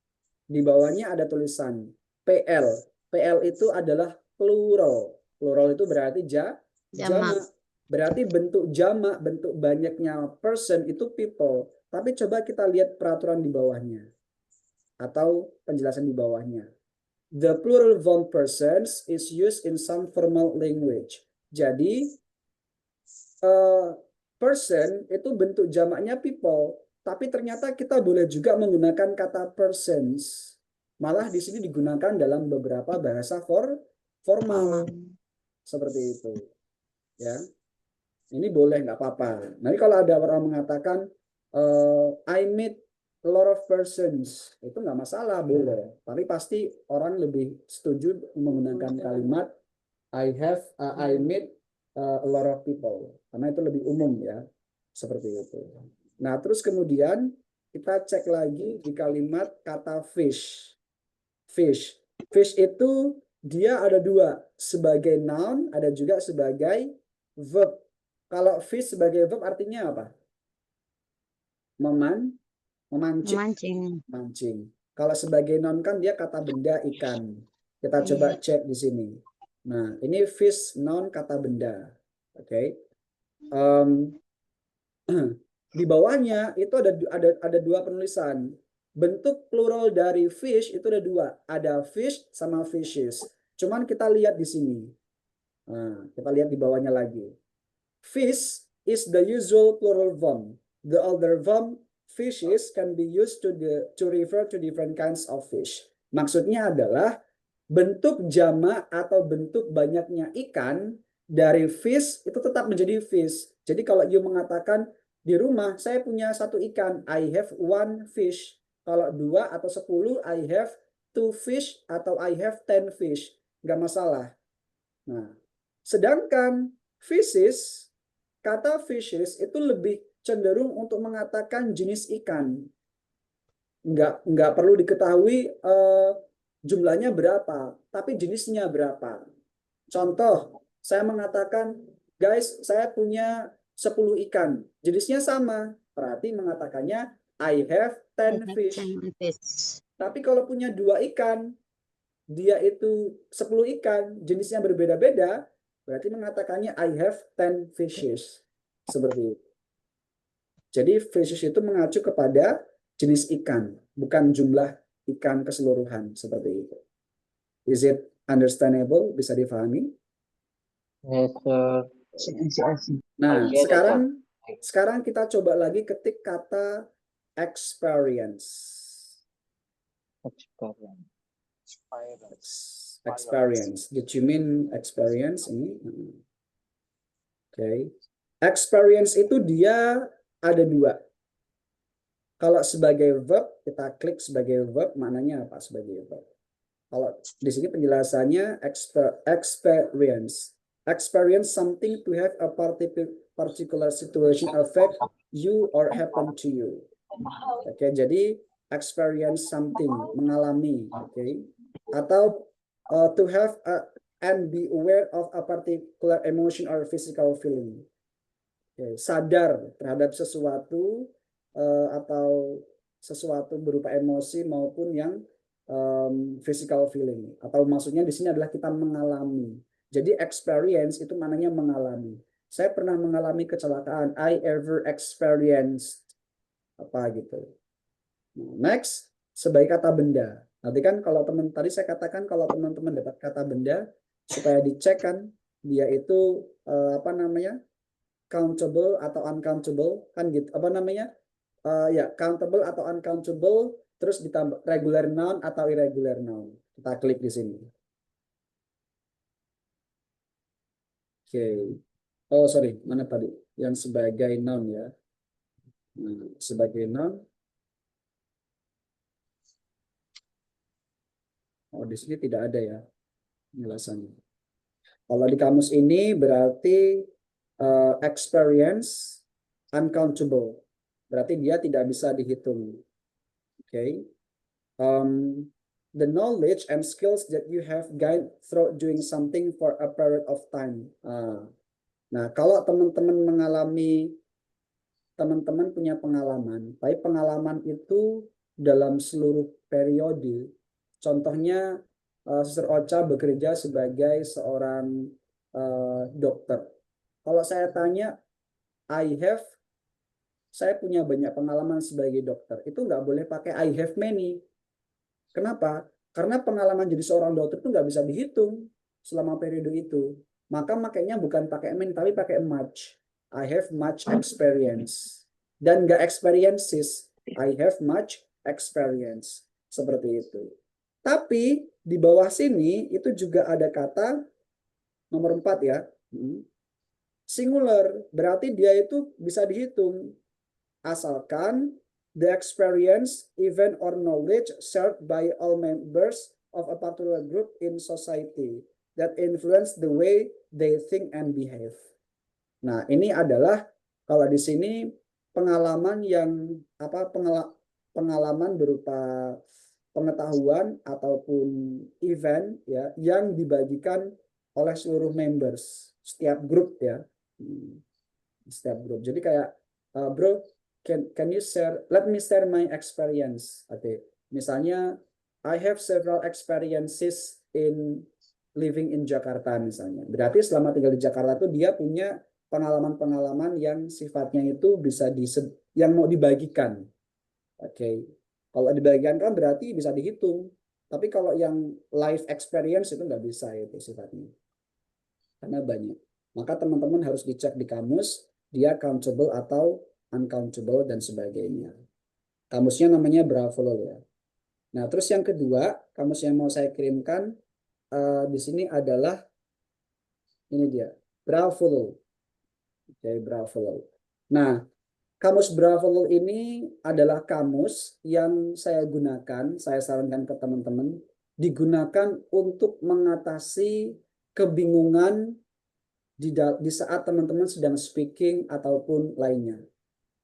[SPEAKER 1] Di bawahnya ada tulisan PL. PL itu adalah plural. Plural itu berarti jamak. Berarti bentuk jamak, bentuk banyaknya person itu people. Tapi coba kita lihat peraturan di bawahnya. Atau penjelasan di bawahnya. The plural form persons is used in some formal language. Jadi, person itu bentuk jamaknya people. Tapi ternyata kita boleh juga menggunakan kata persons. Malah di sini digunakan dalam beberapa bahasa formal. Seperti itu, ya. Ini boleh, nggak apa-apa. Nanti kalau ada orang mengatakan I meet a lot of persons, itu nggak masalah, boleh. Tapi pasti orang lebih setuju menggunakan kalimat I meet a lot of people, karena itu lebih umum ya, seperti itu. Nah, terus kemudian kita cek lagi di kalimat kata fish. Fish itu dia ada dua, sebagai noun, ada juga sebagai verb. Kalau fish sebagai verb artinya apa? Memancing. Kalau sebagai noun kan dia kata benda ikan. Kita coba cek di sini. Nah, ini fish noun kata benda. Oke. Di bawahnya itu ada dua penulisan. Bentuk plural dari fish itu ada dua. Ada fish sama fishes. Cuman kita lihat di sini. Nah, kita lihat di bawahnya lagi. Fish is the usual plural form. The other form fishes can be used to refer to different kinds of fish. Maksudnya adalah bentuk jamak atau bentuk banyaknya ikan dari fish itu tetap menjadi fish. Jadi kalau you mengatakan di rumah saya punya 1 ikan, I have 1 fish. Kalau 2 atau 10, I have 2 fish atau I have 10 fish. Nggak masalah. Nah, sedangkan fishes, kata fishes itu lebih cenderung untuk mengatakan jenis ikan. Nggak perlu diketahui jumlahnya berapa, tapi jenisnya berapa. Contoh, saya mengatakan, guys, saya punya 10 ikan. Jenisnya sama, berarti mengatakannya I have 10 fish. Tapi kalau punya 2 ikan, dia itu 10 ikan, jenisnya berbeda-beda, berarti mengatakannya I have 10 fishes. Seperti itu. Jadi fishes itu mengacu kepada jenis ikan, bukan jumlah ikan keseluruhan, seperti itu. Is it understandable? Bisa difahami?
[SPEAKER 5] Yes, sir.
[SPEAKER 1] Nah, sekarang kita coba lagi ketik kata experience. Experience. Did you mean experience ini? Okay. Experience itu dia ada 2. Kalau sebagai verb, kita klik sebagai verb, maknanya apa sebagai verb? Kalau di sini penjelasannya experience. Experience something to have a particular situation affect you or happen to you. Oke, jadi experience something, mengalami, oke. Atau to have and be aware of a particular emotion or physical feeling. Oke, sadar terhadap sesuatu atau sesuatu berupa emosi maupun yang physical feeling. Atau maksudnya di sini adalah kita mengalami. Jadi experience itu maknanya mengalami. Saya pernah mengalami kecelakaan. I ever experienced apa gitu. Next, sebagai kata benda. Nanti kan kalau tadi saya katakan kalau teman-teman dapat kata benda supaya dicek kan dia itu apa namanya? Countable atau uncountable kan gitu. Apa namanya? Ya, countable atau uncountable terus ditambah regular noun atau irregular noun. Kita klik di sini. Oke. Oh, sorry, mana tadi? Yang sebagai noun ya. Nah, sebagai noun. Oh, di sini tidak ada ya penjelasannya. Kalau di kamus ini berarti experience uncountable. Berarti dia tidak bisa dihitung. Oke. The knowledge and skills that you have gained through doing something for a period of time. Nah, kalau teman-teman punya pengalaman, tapi pengalaman itu dalam seluruh periode. Contohnya, Sister Ocha bekerja sebagai seorang dokter. Kalau saya tanya, saya punya banyak pengalaman sebagai dokter. Itu nggak boleh pakai I have many. Kenapa? Karena pengalaman jadi seorang dokter itu nggak bisa dihitung selama periode itu. Maka makanya bukan pakai many, tapi pakai much. I have much experience. Dan nggak experiences. I have much experience. Seperti itu. Tapi di bawah sini itu juga ada kata nomor 4 ya. Singular. Berarti dia itu bisa dihitung. Asalkan the experience, event, or knowledge shared by all members of a particular group in society that influence the way they think and behave. Nah, ini adalah kalau di sini pengalaman yang pengalaman berupa pengetahuan ataupun event ya yang dibagikan oleh seluruh members setiap grup ya. Setiap grup. Jadi kayak bro, Can you share? Let me share my experience. Okay. Misalnya, I have several experiences in living in Jakarta misalnya. Berarti selama tinggal di Jakarta itu dia punya pengalaman-pengalaman yang sifatnya itu bisa yang mau dibagikan. Oke. Kalau dibagikan kan berarti bisa dihitung. Tapi kalau yang life experience itu nggak bisa itu sifatnya. Karena banyak. Maka teman-teman harus dicek di kamus, dia countable atau uncountable dan sebagainya. Kamusnya namanya Bravolol ya. Nah, terus yang kedua, kamus yang mau saya kirimkan di sini adalah ini dia, Bravolol. Oke, Bravolol. Nah, kamus Bravolol ini adalah kamus yang saya gunakan, saya sarankan ke teman-teman, digunakan untuk mengatasi kebingungan di saat teman-teman sedang speaking ataupun lainnya.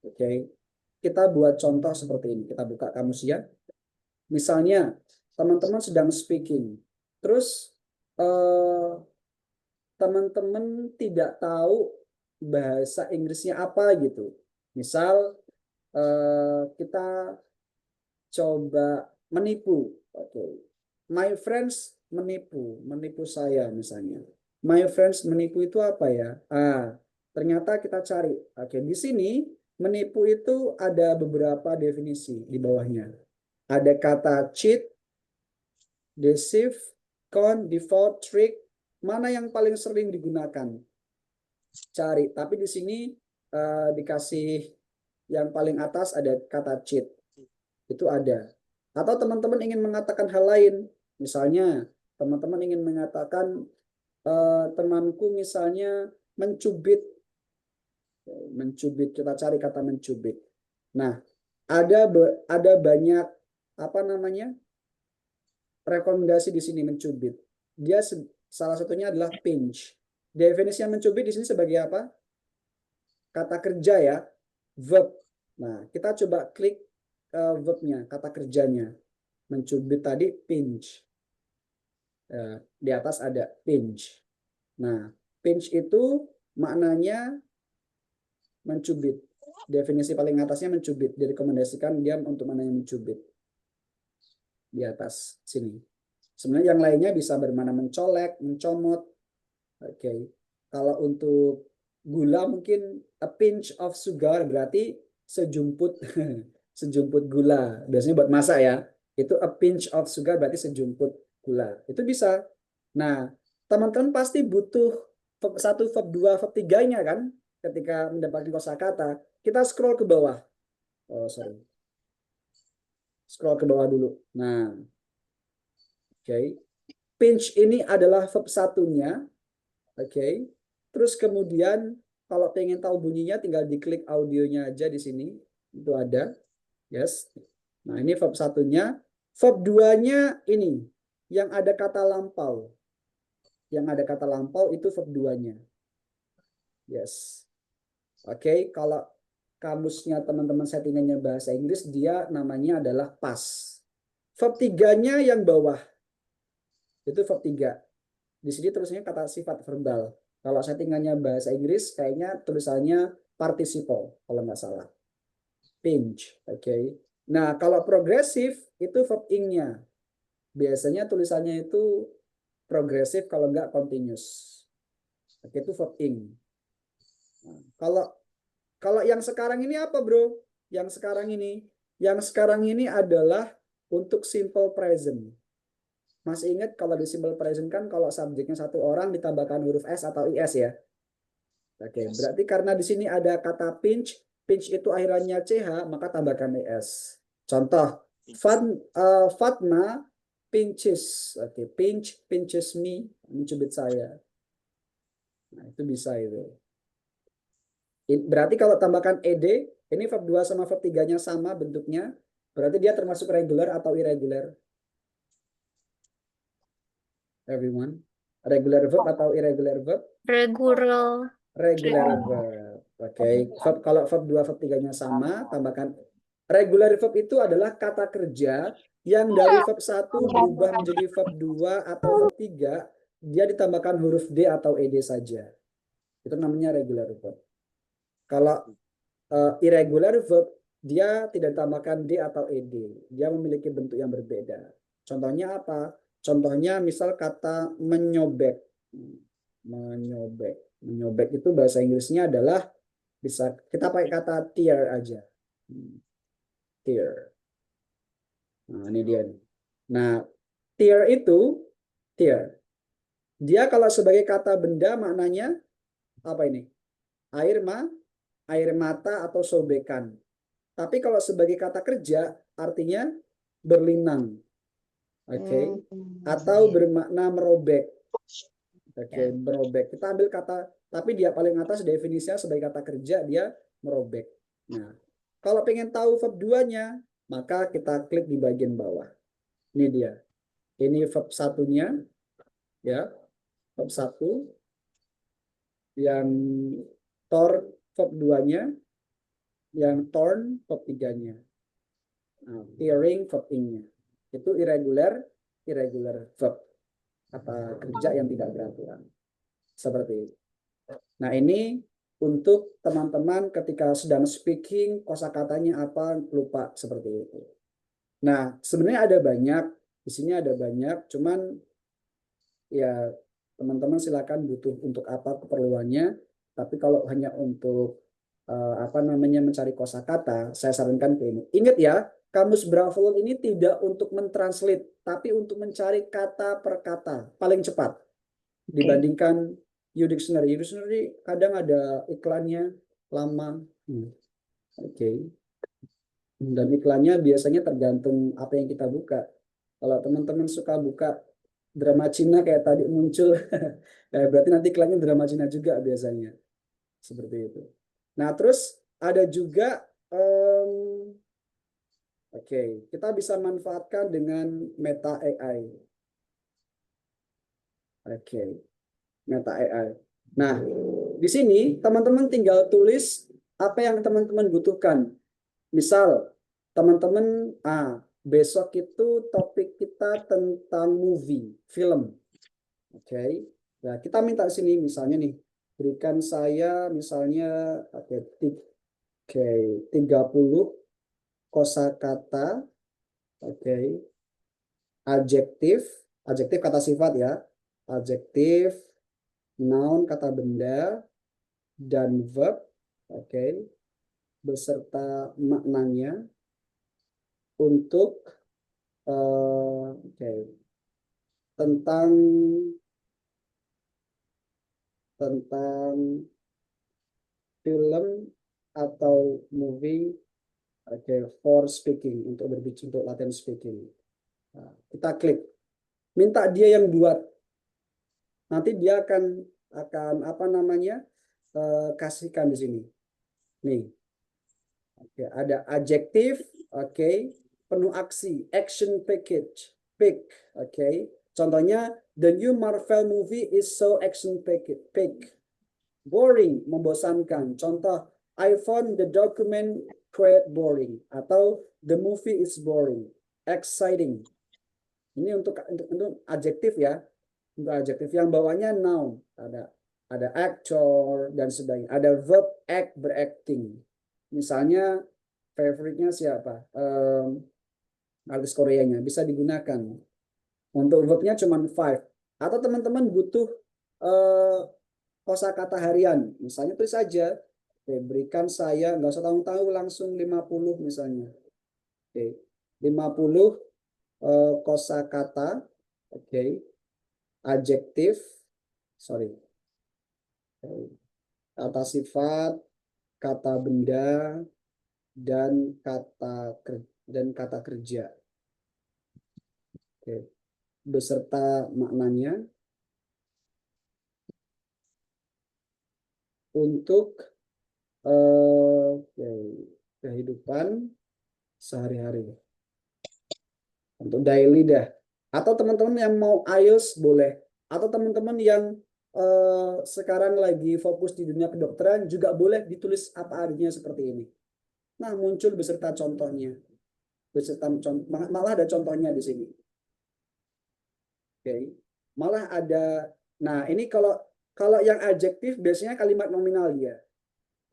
[SPEAKER 1] Oke, kita buat contoh seperti ini. Kita buka kamus ya. Misalnya, teman-teman sedang speaking, terus teman-teman tidak tahu bahasa Inggrisnya apa gitu. Misal kita coba menipu. Oke. My friends menipu saya misalnya. My friends menipu itu apa ya? Ternyata kita cari. Oke, di sini menipu itu ada beberapa definisi di bawahnya. Ada kata cheat, deceive, con, default, trick. Mana yang paling sering digunakan? Cari. Tapi di sini dikasih yang paling atas ada kata cheat. Itu ada. Atau teman-teman ingin mengatakan hal lain. Misalnya, teman-teman ingin mengatakan temanku misalnya mencubit. Mencubit, kita cari kata mencubit. Nah, ada banyak rekomendasi di sini mencubit. Dia salah satunya adalah pinch. Definisi yang mencubit di sini sebagai apa? Kata kerja ya, verb. Nah, kita coba klik verbnya, kata kerjanya. Mencubit tadi pinch. Di atas ada pinch. Nah, pinch itu maknanya mencubit. Definisi paling atasnya mencubit. Direkomendasikan dia untuk maknanya mencubit. Di atas sini. Sebenarnya yang lainnya bisa bermakna mencolek, mencomot. Oke. Kalau untuk gula mungkin a pinch of sugar berarti sejumput sejumput gula. Biasanya buat masak ya. Itu a pinch of sugar berarti sejumput gula. Itu bisa. Nah, teman-teman pasti butuh verb 1, verb 2, verb 3-nya kan ketika mendapatkan kosakata. Kita scroll ke bawah. Scroll ke bawah dulu. Nah. Oke. Pinch ini adalah verb 1-nya. Oke. Terus kemudian kalau pengen tahu bunyinya tinggal diklik audionya aja di sini. Itu ada. Yes. Nah, ini verb 1-nya. Verb 2-nya ini yang ada kata lampau. Yang ada kata lampau itu verb 2-nya. Yes. Oke, kalau kamusnya teman-teman settingannya bahasa Inggris dia namanya adalah past. Verb 3-nya yang bawah. Itu verb 3. Di sini tulisannya kata sifat verbal. Kalau settingannya bahasa Inggris, kayaknya tulisannya participle, kalau nggak salah. Pinch, oke. Nah, kalau progresif, itu verb ing-nya. Biasanya tulisannya itu progresif, kalau nggak continuous. Oke, itu verb ing. Nah, kalau yang sekarang ini apa, bro? Yang sekarang ini adalah untuk simple present. Masih ingat kalau di simple present kan kalau subjeknya satu orang ditambahkan huruf S atau IS ya. Oke, berarti karena di sini ada kata pinch, pinch itu akhirannya CH, maka tambahkan IS. Contoh, Fatma pinches. Oke, pinches me, mencubit saya. Nah, itu bisa itu. Berarti kalau tambahkan ed, ini verb 2 sama verb 3-nya sama bentuknya, berarti dia termasuk regular atau irregular? Everyone, regular verb atau irregular verb?
[SPEAKER 3] Regular.
[SPEAKER 1] Regular verb. Oke, kalau verb 2 verb 3-nya sama, tambahkan regular verb itu adalah kata kerja yang dari verb 1 berubah menjadi verb 2 atau verb 3, dia ditambahkan huruf D atau ed saja. Itu namanya regular verb. Kalau irregular verb, dia tidak ditambahkan D atau ed. Dia memiliki bentuk yang berbeda. Contohnya apa? Contohnya misal kata menyobek. Menyobek itu bahasa Inggrisnya adalah bisa kita pakai kata tear aja. Tear. Nah, ini dia. Nah, Tear itu, tear. Dia kalau sebagai kata benda maknanya apa ini? Air mata atau sobekan. Tapi kalau sebagai kata kerja artinya berlinang. Oke. Atau bermakna merobek. Oke, merobek. Kita ambil kata, tapi dia paling atas definisinya sebagai kata kerja, dia merobek. Nah, kalau pengen tahu verb 2-nya, maka kita klik di bagian bawah. Ini dia. Ini verb 1-nya, ya. Verb 1. Yang torn verb 2-nya, yang torn verb 3-nya. Nah, tearing verb ing-nya. Itu irregular verb. Kata kerja yang tidak beraturan. Seperti itu. Nah, ini untuk teman-teman ketika sedang speaking, kosakatanya apa, lupa seperti itu. Nah, sebenarnya ada banyak, di sini ada banyak, cuman ya teman-teman silakan butuh untuk apa keperluannya. Tapi kalau hanya untuk mencari kosakata, saya sarankan ke ini. Ingat ya, kamus Bravo ini tidak untuk mentranslate, tapi untuk mencari kata per kata paling cepat dibandingkan U-Dictionary. U-Dictionary kadang ada iklannya lama. Oke. Dan iklannya biasanya tergantung apa yang kita buka. Kalau teman-teman suka buka drama Cina kayak tadi muncul, berarti nanti iklannya drama Cina juga biasanya. Seperti itu. Nah, terus ada juga oke, kita bisa manfaatkan dengan Meta AI. Oke, Meta AI. Nah, di sini teman-teman tinggal tulis apa yang teman-teman butuhkan. Misal, teman-teman, besok itu topik kita tentang movie, film. Oke, nah kita minta sini misalnya nih, berikan saya misalnya 30 kosakata, adjektif kata sifat ya, adjektif, noun kata benda, dan verb, beserta maknanya untuk tentang film atau movie. For speaking, untuk berbicara, untuk latihan speaking. Nah, kita klik, minta dia yang buat. Nanti dia akan kasihkan di sini. Nih, ada adjektif, penuh aksi, action package, Contohnya, the new Marvel movie is so action packed. Boring, membosankan. Contoh, I found the document quite boring, atau the movie is boring. Exciting. Ini untuk adjektif ya. Untuk adjektif yang bawahnya noun. Ada actor dan sebagainya. Ada verb act, beracting. Misalnya favorite-nya siapa? Artis Koreanya bisa digunakan. Untuk verb-nya cuma 5. Atau teman-teman butuh kosakata harian. Misalnya tulis saja. Berikan saya, nggak usah tahu-tahu, langsung 50 misalnya. 50 kosakata, adjektif, kata sifat, kata benda, dan kata kerja. Beserta maknanya untuk kehidupan sehari-hari, untuk daily dah. Atau teman-teman yang mau IELTS boleh, atau teman-teman yang sekarang lagi fokus di dunia kedokteran juga boleh ditulis apa adanya seperti ini. Nah, muncul beserta contohnya, malah ada contohnya di sini. Malah ada. Nah, ini kalau yang adjektif biasanya kalimat nominal dia.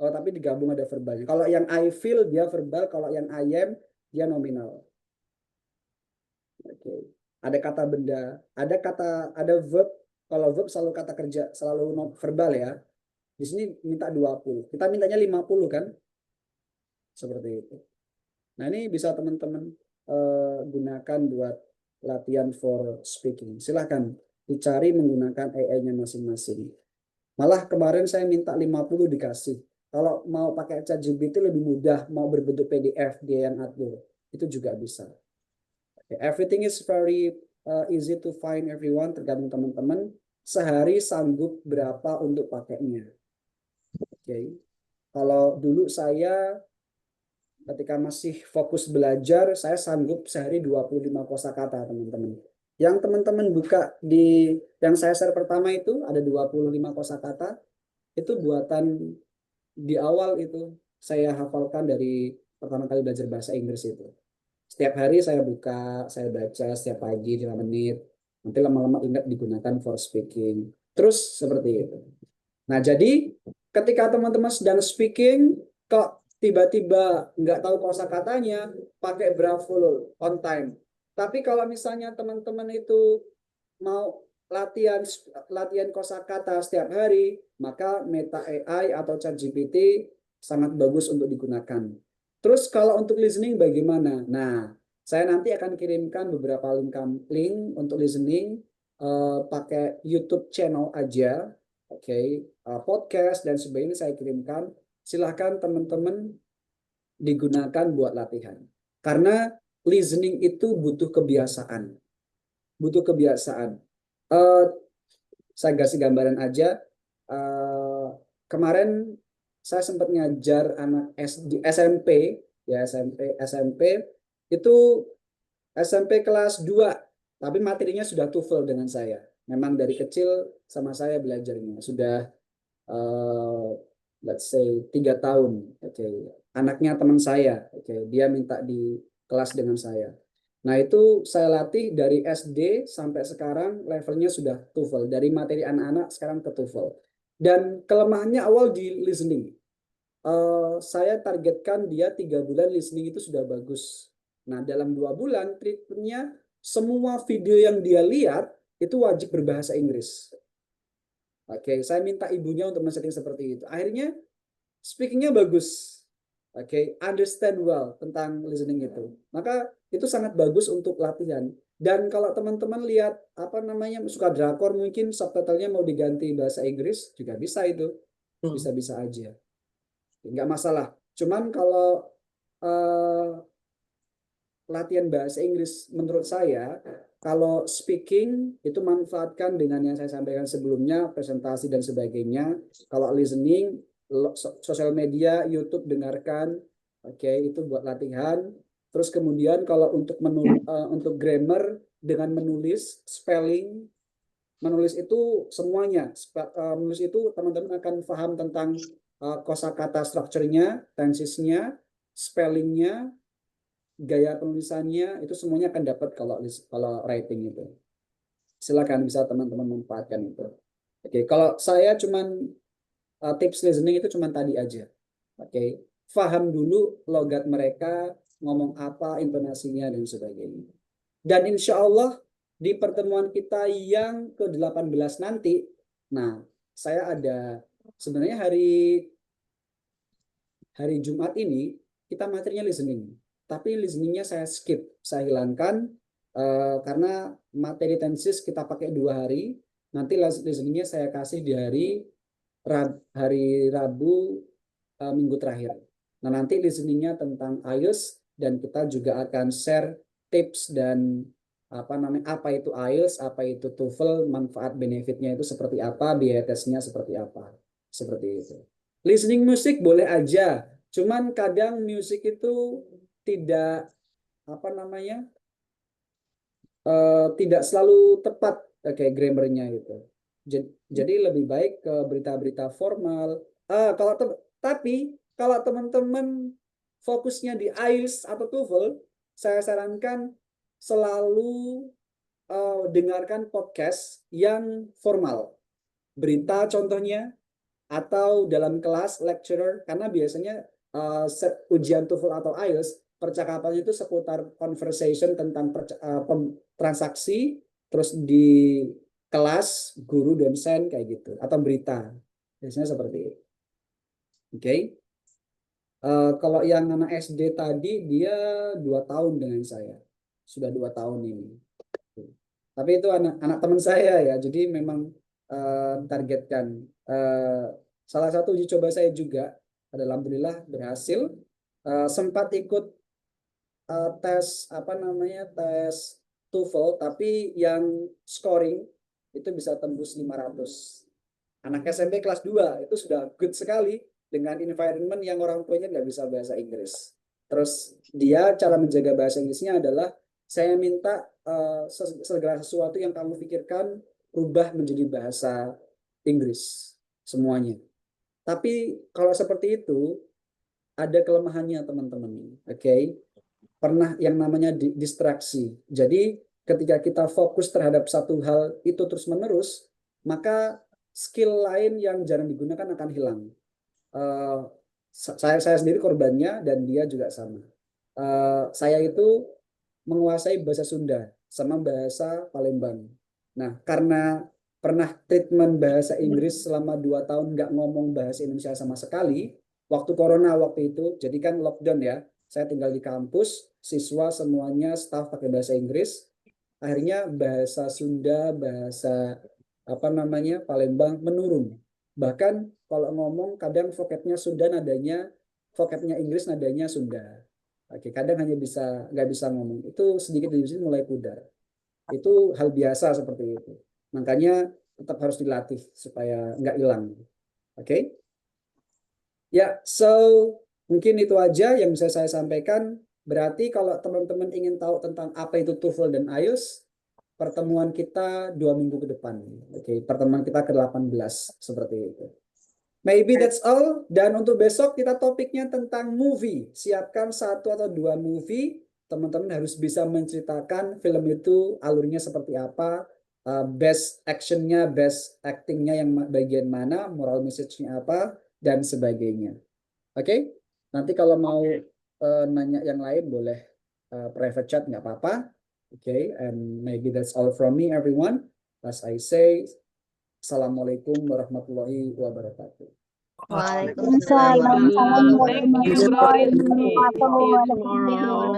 [SPEAKER 1] Tapi digabung ada verbalnya. Kalau yang I feel dia verbal, kalau yang I am dia nominal. Ada kata benda, ada verb. Kalau verb selalu kata kerja, selalu verbal ya. Di sini minta 20. Kita mintanya 50 kan? Seperti itu. Nah, ini bisa teman-teman gunakan buat latihan for speaking. Silahkan dicari menggunakan AI-nya masing-masing. Malah kemarin saya minta 50 dikasih. Kalau mau pakai ChatGPT lebih mudah, mau berbentuk PDF dia yang atur. Itu juga bisa. Everything is very easy to find everyone, tergantung teman-teman. Sehari sanggup berapa untuk pakainya. Oke. Kalau dulu saya ketika masih fokus belajar, saya sanggup sehari 25 kosakata, teman-teman. Yang teman-teman buka di yang saya share pertama itu ada 25 kosakata. Itu buatan di awal itu saya hafalkan dari pertama kali belajar bahasa Inggris itu. Setiap hari saya buka, saya baca setiap pagi 5 menit. Nanti lama-lama ingat digunakan for speaking. Terus seperti itu. Nah, jadi ketika teman-teman sedang speaking, kok tiba-tiba nggak tahu kosakatanya, pakai Bravo on time. Tapi kalau misalnya teman-teman itu mau latihan kosakata setiap hari, maka Meta AI atau ChatGPT sangat bagus untuk digunakan. Terus kalau untuk listening bagaimana? Nah, saya nanti akan kirimkan beberapa link untuk listening pakai YouTube channel aja, oke, podcast dan sebagainya saya kirimkan. Silahkan teman-teman digunakan buat latihan. Karena listening itu butuh kebiasaan. Butuh kebiasaan. Saya kasih gambaran aja. Kemarin saya sempat ngajar anak SMP, ya SMP itu SMP kelas 2, tapi materinya sudah TOEFL dengan saya. Memang dari kecil sama saya belajarnya sudah let's say 3 tahun. Anaknya teman saya, dia minta di kelas dengan saya. Nah, itu saya latih dari SD sampai sekarang levelnya sudah TOEFL. Dari materi anak-anak sekarang ke TOEFL. Dan kelemahannya awal di listening. Saya targetkan dia 3 bulan listening itu sudah bagus. Nah, dalam 2 bulan treatmentnya semua video yang dia lihat itu wajib berbahasa Inggris. Oke, saya minta ibunya untuk men-setting seperti itu. Akhirnya speakingnya bagus. Oke, understand well tentang listening itu. Maka itu sangat bagus untuk latihan. Dan kalau teman-teman lihat suka drakor, mungkin subtitlenya mau diganti bahasa Inggris juga bisa itu. Bisa-bisa aja. Nggak masalah. Cuman kalau latihan bahasa Inggris menurut saya, kalau speaking itu manfaatkan dengan yang saya sampaikan sebelumnya, presentasi dan sebagainya. Kalau listening, sosial media, YouTube dengarkan, itu buat latihan. Terus kemudian kalau untuk grammar dengan menulis, spelling, menulis itu semuanya. Menulis itu teman-teman akan paham tentang kosakata strukturnya, tensesnya, spellingnya, gaya penulisannya, itu semuanya akan dapat kalau writing itu. Silakan bisa teman-teman manfaatkan itu. Kalau saya cuman tips listening itu cuman tadi aja. Paham dulu logat mereka, ngomong apa, intonasinya dan sebagainya. Dan insya Allah di pertemuan kita yang ke-18 nanti, nah saya ada sebenarnya hari Jumat ini kita materinya listening, tapi listeningnya saya skip, saya hilangkan karena materi tenses kita pakai 2 hari, nanti listeningnya saya kasih di hari Rabu minggu terakhir. Nah, nanti listeningnya tentang IELTS dan kita juga akan share tips dan apa itu IELTS, apa itu TOEFL, manfaat benefitnya itu seperti apa, biaya tesnya seperti apa, seperti itu. Listening musik boleh aja, cuman kadang musik itu tidak tidak selalu tepat grammarnya itu. Jadi lebih baik ke berita-berita formal. Tapi kalau teman-teman fokusnya di IELTS atau TOEFL, saya sarankan selalu dengarkan podcast yang formal. Berita contohnya, atau dalam kelas lecturer, karena biasanya ujian TOEFL atau IELTS, percakapannya itu seputar conversation tentang transaksi, terus di kelas, guru, dosen, kayak gitu, atau berita. Biasanya seperti itu. Kalau yang anak SD tadi, dia 2 tahun dengan saya. Sudah 2 tahun ini. Tapi itu anak teman saya ya, jadi memang targetkan. Salah satu uji coba saya juga, alhamdulillah berhasil. Sempat ikut tes tes TOEFL, tapi yang scoring itu bisa tembus 500. Anak SMP kelas 2 itu sudah good sekali dengan environment yang orang tuanya nggak bisa bahasa Inggris. Terus dia cara menjaga bahasa Inggrisnya adalah saya minta segala sesuatu yang kamu pikirkan rubah menjadi bahasa Inggris semuanya. Tapi kalau seperti itu ada kelemahannya teman-teman. Oke. Pernah yang namanya distraksi. Jadi ketika kita fokus terhadap satu hal itu terus-menerus, maka skill lain yang jarang digunakan akan hilang. Saya sendiri korbannya dan dia juga sama. Saya itu menguasai bahasa Sunda sama bahasa Palembang. Nah, karena pernah treatment bahasa Inggris selama 2 tahun nggak ngomong bahasa Indonesia sama sekali, waktu corona waktu itu, jadi kan lockdown ya, saya tinggal di kampus, siswa semuanya staff pakai bahasa Inggris, akhirnya bahasa Sunda, bahasa Palembang menurun. Bahkan kalau ngomong kadang vocabnya Sunda nadanya, vocabnya Inggris nadanya Sunda. Oke, kadang hanya nggak bisa ngomong. Itu sedikit demi sedikit mulai pudar. Itu hal biasa seperti itu. Makanya tetap harus dilatih supaya nggak hilang. Oke? Ya, so mungkin itu aja yang bisa saya sampaikan. Berarti kalau teman-teman ingin tahu tentang apa itu TOEFL dan IELTS, pertemuan kita 2 minggu ke depan. Oke, pertemuan kita ke-18 seperti itu. Maybe that's all. Dan untuk besok kita topiknya tentang movie. Siapkan 1 atau 2 movie. Teman-teman harus bisa menceritakan film itu alurnya seperti apa, best actionnya, best actingnya yang bagian mana, moral message-nya apa, dan sebagainya. Oke? Nanti kalau mau nanya yang lain boleh private chat, nggak apa-apa. Okay, and maybe that's all from me, everyone. As I say, Assalamualaikum warahmatullahi wabarakatuh.
[SPEAKER 3] Waalaikumsalam
[SPEAKER 4] Thank you, Bro Rizky. See you tomorrow.